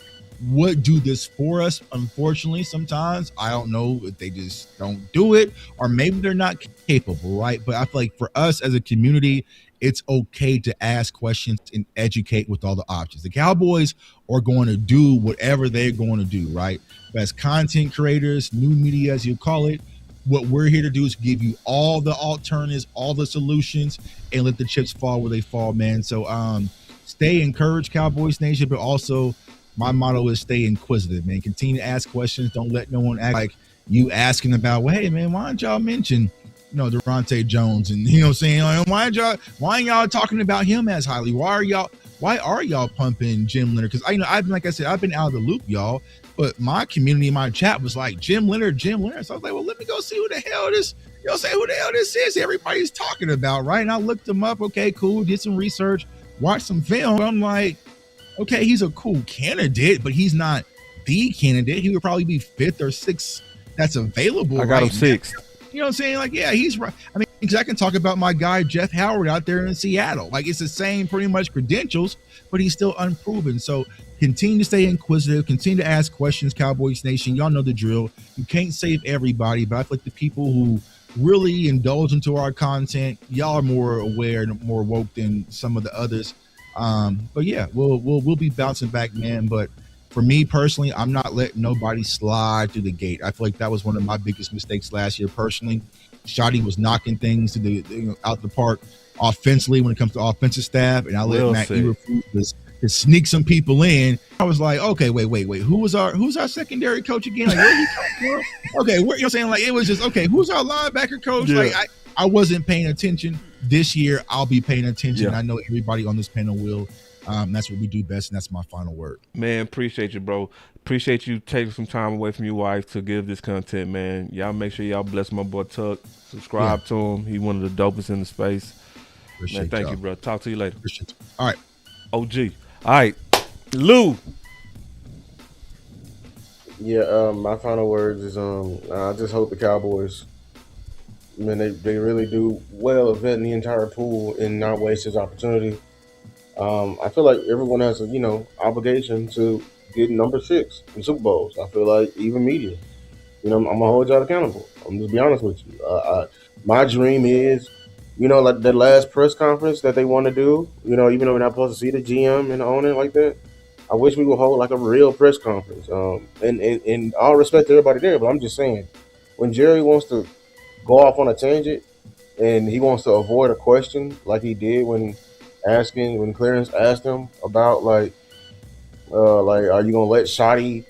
would do this for us. Unfortunately, sometimes I don't know if they just don't do it, or maybe they're not capable, right? But I feel like for us as a community, it's okay to ask questions and educate with all the options. The Cowboys are going to do whatever they're going to do, right? But as content creators, new media, as you call it, what we're here to do is give you all the alternatives, all the solutions, and let the chips fall where they fall, man. So stay encouraged, Cowboys Nation, but also my motto is stay inquisitive, man. Continue to ask questions. Don't let no one act like you asking about, well, hey, man, why don't y'all mention, Durante Jones? And, what I'm saying? Why ain't y'all talking about him as highly? Why are y'all pumping Jim Leonard? Because, like I said, I've been out of the loop, y'all. But my community, my chat was like, Jim Leonard. So I was like, well, let me go see who the hell this, who the hell this is everybody's talking about, right? And I looked him up. Okay, cool. Did some research, watched some film. I'm like, okay, he's a cool candidate, but he's not the candidate. He would probably be fifth or sixth that's available. I got him sixth. You know what I'm saying? Like, yeah, he's right. I mean, because I can talk about my guy, Jeff Howard, out there in Seattle. Like, it's the same pretty much credentials, but he's still unproven. So continue to stay inquisitive, continue to ask questions, Cowboys Nation. Y'all know the drill. You can't save everybody, but I feel like the people who really indulge into our content, y'all are more aware and more woke than some of the others. But yeah, we'll be bouncing back, man. But for me personally, I'm not letting nobody slide through the gate. I feel like that was one of my biggest mistakes last year. Personally, Shotty was knocking things to out the park offensively when it comes to offensive staff, and I let Matt Eberflus to sneak some people in. I was like, okay, wait. Who's our secondary coach again? Like, where he come from? Okay, you're saying like it was just okay. Who's our linebacker coach? Yeah. Like I wasn't paying attention. This year, I'll be paying attention. Yeah. I know everybody on this panel will. That's what we do best, and that's my final word. Man, appreciate you, bro. Appreciate you taking some time away from your wife to give this content, man. Y'all make sure y'all bless my boy Tuck. Subscribe to him. He one of the dopest in the space. Appreciate man, thank you, bro. Talk to you later. Appreciate you. All right. OG. All right. Lou. Yeah, my final words is I just hope the Cowboys, man, they really do well of vetting the entire pool and not waste his opportunity. I feel like everyone has a obligation to get number 6 in Super Bowls. I feel like even media, I'm gonna hold y'all accountable. I'm just be honest with you. My dream is, like that last press conference that they want to do. Even though we're not supposed to see the GM and the owner like that, I wish we would hold like a real press conference. And all respect to everybody there, but I'm just saying, when Jerry wants to go off on a tangent and he wants to avoid a question like he did when Clarence asked him about like are you gonna let Shotty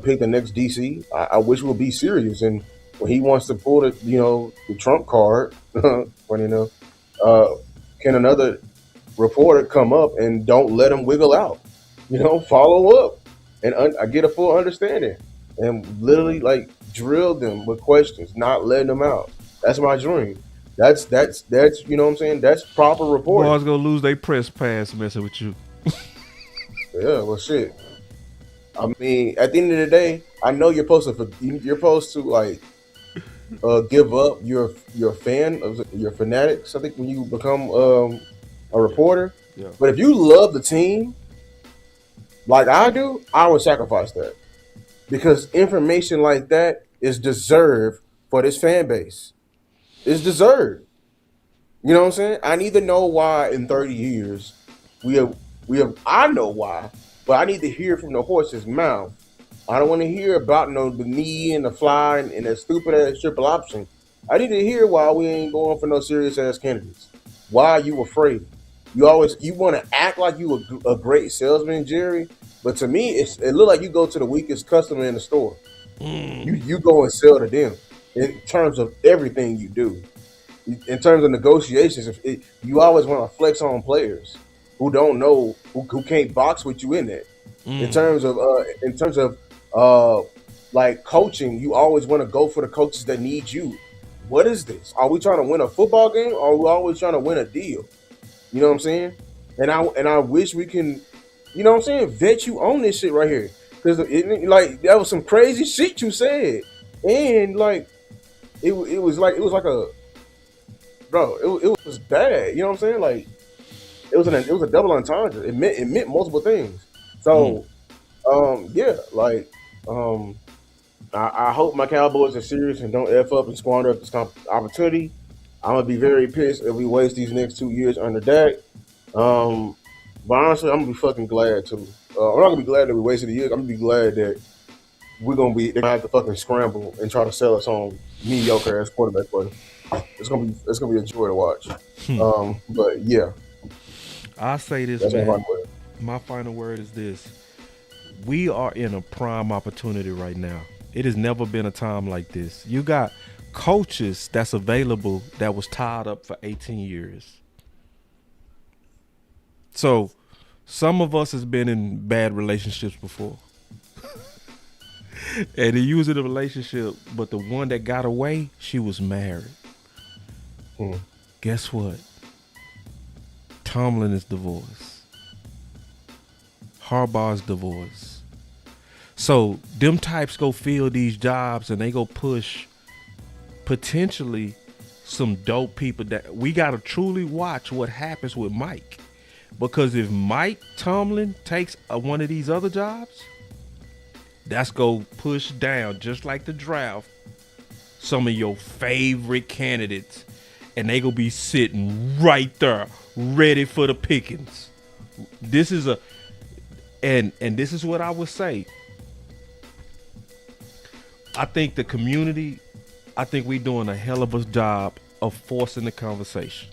pick the next DC? I wish we'd be serious. And when he wants to pull the Trump card, funny enough, can another reporter come up and don't let him wiggle out? Follow up and I get a full understanding and literally like drill them with questions, not letting them out. That's my dream. That's you know what I'm saying? That's proper reporting. Boys gonna lose their press pass messing with you. Yeah, well, shit. I mean, at the end of the day, I know you're supposed to like give up your fan of your fanatics. I think when you become a reporter, Yeah. but if you love the team like I do, I would sacrifice that because information like that is deserved for this fan base. It's deserved. You know what I'm saying? I need to know why in 30 years we have. I know why, but I need to hear from the horse's mouth. I don't want to hear about the knee and the fly and that stupid ass triple option. I need to hear why we ain't going for no serious ass candidates. Why are you afraid? You want to act like you a great salesman, Jerry, but to me it look like you go to the weakest customer in the store. You go and sell to them in terms of everything you do. In terms of negotiations, you always want to flex on players who don't know, who can't box with you in that. In terms of like coaching, you always want to go for the coaches that need you. What is this? Are we trying to win a football game, or are we always trying to win a deal? You know what I'm saying? And I wish we can, you know what I'm saying, vet you on this shit right here, because like that was some crazy shit you said, and like it was like a bro, it was bad. You know what I'm saying? Like it was a double entendre. It meant multiple things. So yeah, like I hope my Cowboys are serious and don't F up and squander up this opportunity. I'm gonna be very pissed if we waste these next 2 years under Dak. But honestly, I'm gonna be fucking glad too. I'm not gonna be glad that we wasted a year. I'm gonna be glad that they're gonna have to fucking scramble and try to sell us on mediocre ass quarterback play. It's gonna be a joy to watch. But yeah, I say this, that's man. My final word is this: we are in a prime opportunity right now. It has never been a time like this. You got coaches that's available that was tied up for 18 years. So some of us has been in bad relationships before. And he used in a relationship, but the one that got away, she was married. Guess what? Tomlin is divorced. Harbaugh's divorced. So them types go fill these jobs and they go push potentially some dope people that we got to truly watch what happens with Mike. Because if Mike Tomlin takes one of these other jobs, that's go push down, just like the draft, some of your favorite candidates, and they gonna be sitting right there, ready for the pickings. This is and this is what I would say. I think the community, I think we doing a hell of a job of forcing the conversation.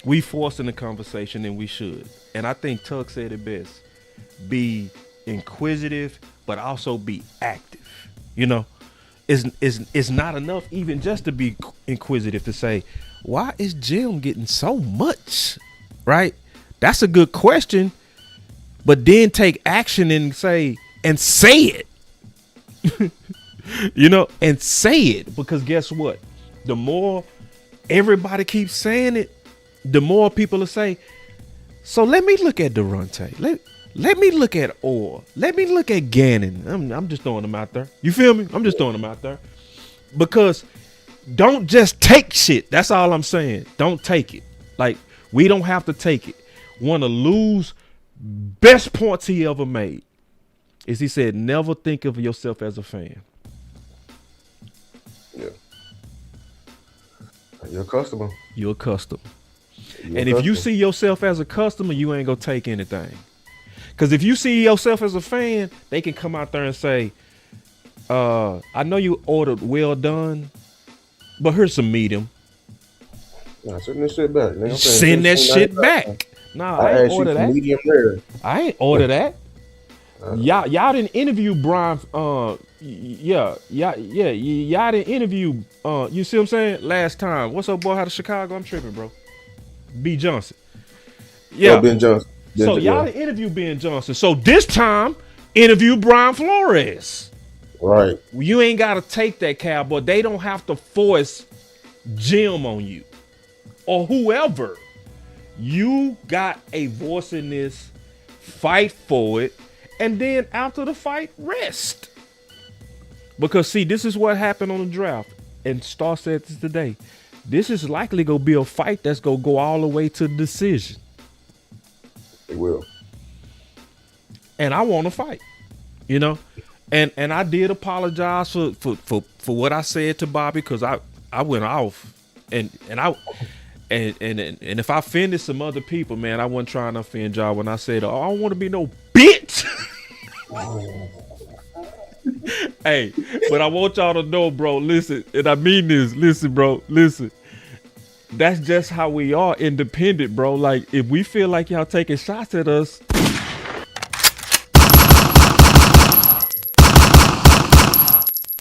We forcing the conversation, and we should. And I think Tuck said it best. Be inquisitive, but also be active. You know, it's not enough even just to be inquisitive to say, why is Jim getting so much? Right? That's a good question. But then take action and say it. You know, and say it, because guess what? The more everybody keeps saying it, the more people will say, so let me look at Durante. Let me look at Orr. Let me look at Gannon. I'm just throwing them out there. You feel me? I'm just throwing them out there. Because don't just take shit. That's all I'm saying. Don't take it. Like, we don't have to take it. One of Lou's best points he ever made is he said, never think of yourself as a fan. Yeah. You're a customer. You're a customer. And if you see yourself as a customer, you ain't gonna take anything. Because if you see yourself as a fan, they can come out there and say, I know you ordered well done, but here's some medium. Nah, send that shit back. Man. Send that shit back. Nah, I ain't order that. Medium rare. I ain't order that. Y'all didn't interview Brian. Y'all didn't interview. You see what I'm saying? Last time. What's up, boy? How to Chicago? I'm tripping, bro. B. Johnson. Yeah, Ben Johnson. So y'all didn't interview Ben Johnson. So this time, interview Brian Flores. Right. You ain't got to take that Cowboy. They don't have to force Jim on you or whoever. You got a voice in this. Fight for it. And then after the fight, rest. Because, see, this is what happened on the draft. And Star said this today. This is likely going to be a fight that's going to go all the way to the decision. It will. And I want to fight, you know. And I did apologize for what I said to Bobby, because I went off. And if I offended some other people, man, I wasn't trying to offend y'all when I said, oh, I don't want to be no bitch. Hey, but I want y'all to know, bro, listen, and I mean this, listen, bro, listen. That's just how we are, independent, bro. Like, if we feel like y'all taking shots at us,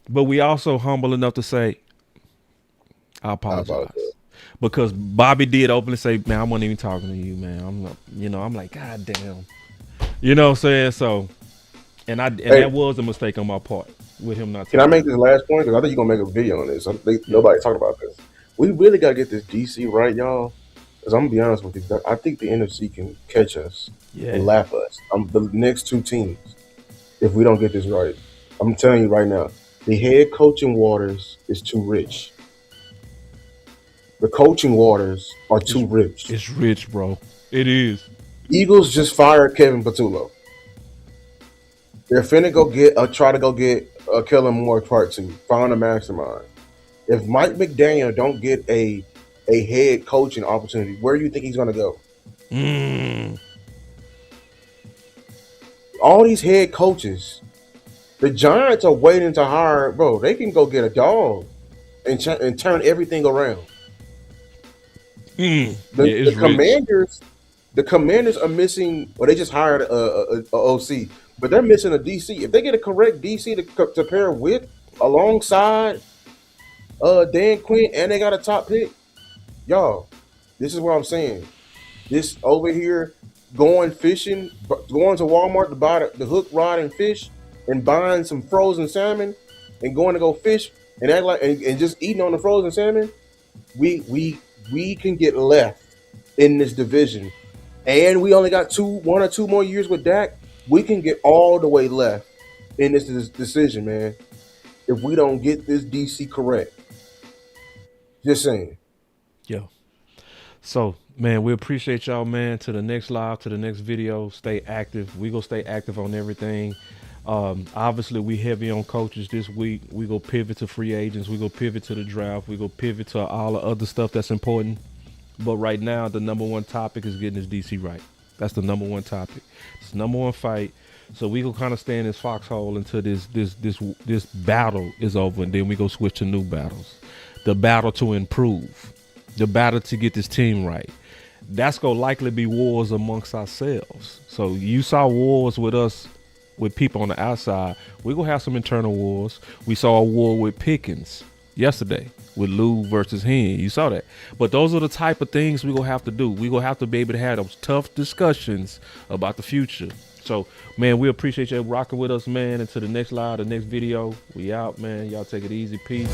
but we also humble enough to say, I apologize. Because Bobby did openly say, man, I wasn't even talking to you, man. I'm not, you know, I'm like, God damn. You know what I'm saying? So, and that was a mistake on my part with him not. Can I make this last point? Because I think you're going to make a video on this. Nobody talked about this. We really got to get this DC right, y'all. Because I'm going to be honest with you. I think the NFC can catch us and laugh us. The next two teams, if we don't get this right. I'm telling you right now, the head coaching waters is too rich. The coaching waters are too rich. It's rich, bro. It is. Eagles just fired Kevin Patullo. They're finna try to go get Kellen Moore part 2. Find a mastermind. If Mike McDaniel don't get a head coaching opportunity, where do you think he's gonna go? All these head coaches, the Giants are waiting to hire, bro. They can go get a dog and turn everything around. The Commanders are missing. Well, they just hired a OC, but they're missing a DC. If they get a correct DC to pair with alongside Dan Quinn, and they got a top pick, y'all, this is what I'm saying. This over here, going fishing, going to Walmart to buy the hook, rod, and fish, and buying some frozen salmon, and going to go fish and act like and just eating on the frozen salmon. We can get left in this division, and we only got 1 or 2 more years with Dak. We can get all the way left in this decision, man, if we don't get this DC correct. Just saying. Yo. So, man, we appreciate y'all, man. To the next live, to the next video. Stay active. We gonna stay active on everything. Obviously, we heavy on coaches this week. We go pivot to free agents. We go pivot to the draft. We go pivot to all the other stuff that's important. But right now, the number one topic is getting this DC right. That's the number one topic. It's the number one fight. So we go kind of stay in this foxhole until this battle is over, and then we go switch to new battles. The battle to improve. The battle to get this team right. That's gonna likely be wars amongst ourselves. So you saw wars with us, with people on the outside. We're going to have some internal wars. We saw a war with Pickens yesterday with Lou versus Hen. You saw that. But those are the type of things we're going to have to do. We're going to have to be able to have those tough discussions about the future. So, man, we appreciate you rocking with us, man. Until the next live, the next video. We out, man. Y'all take it easy. Peace.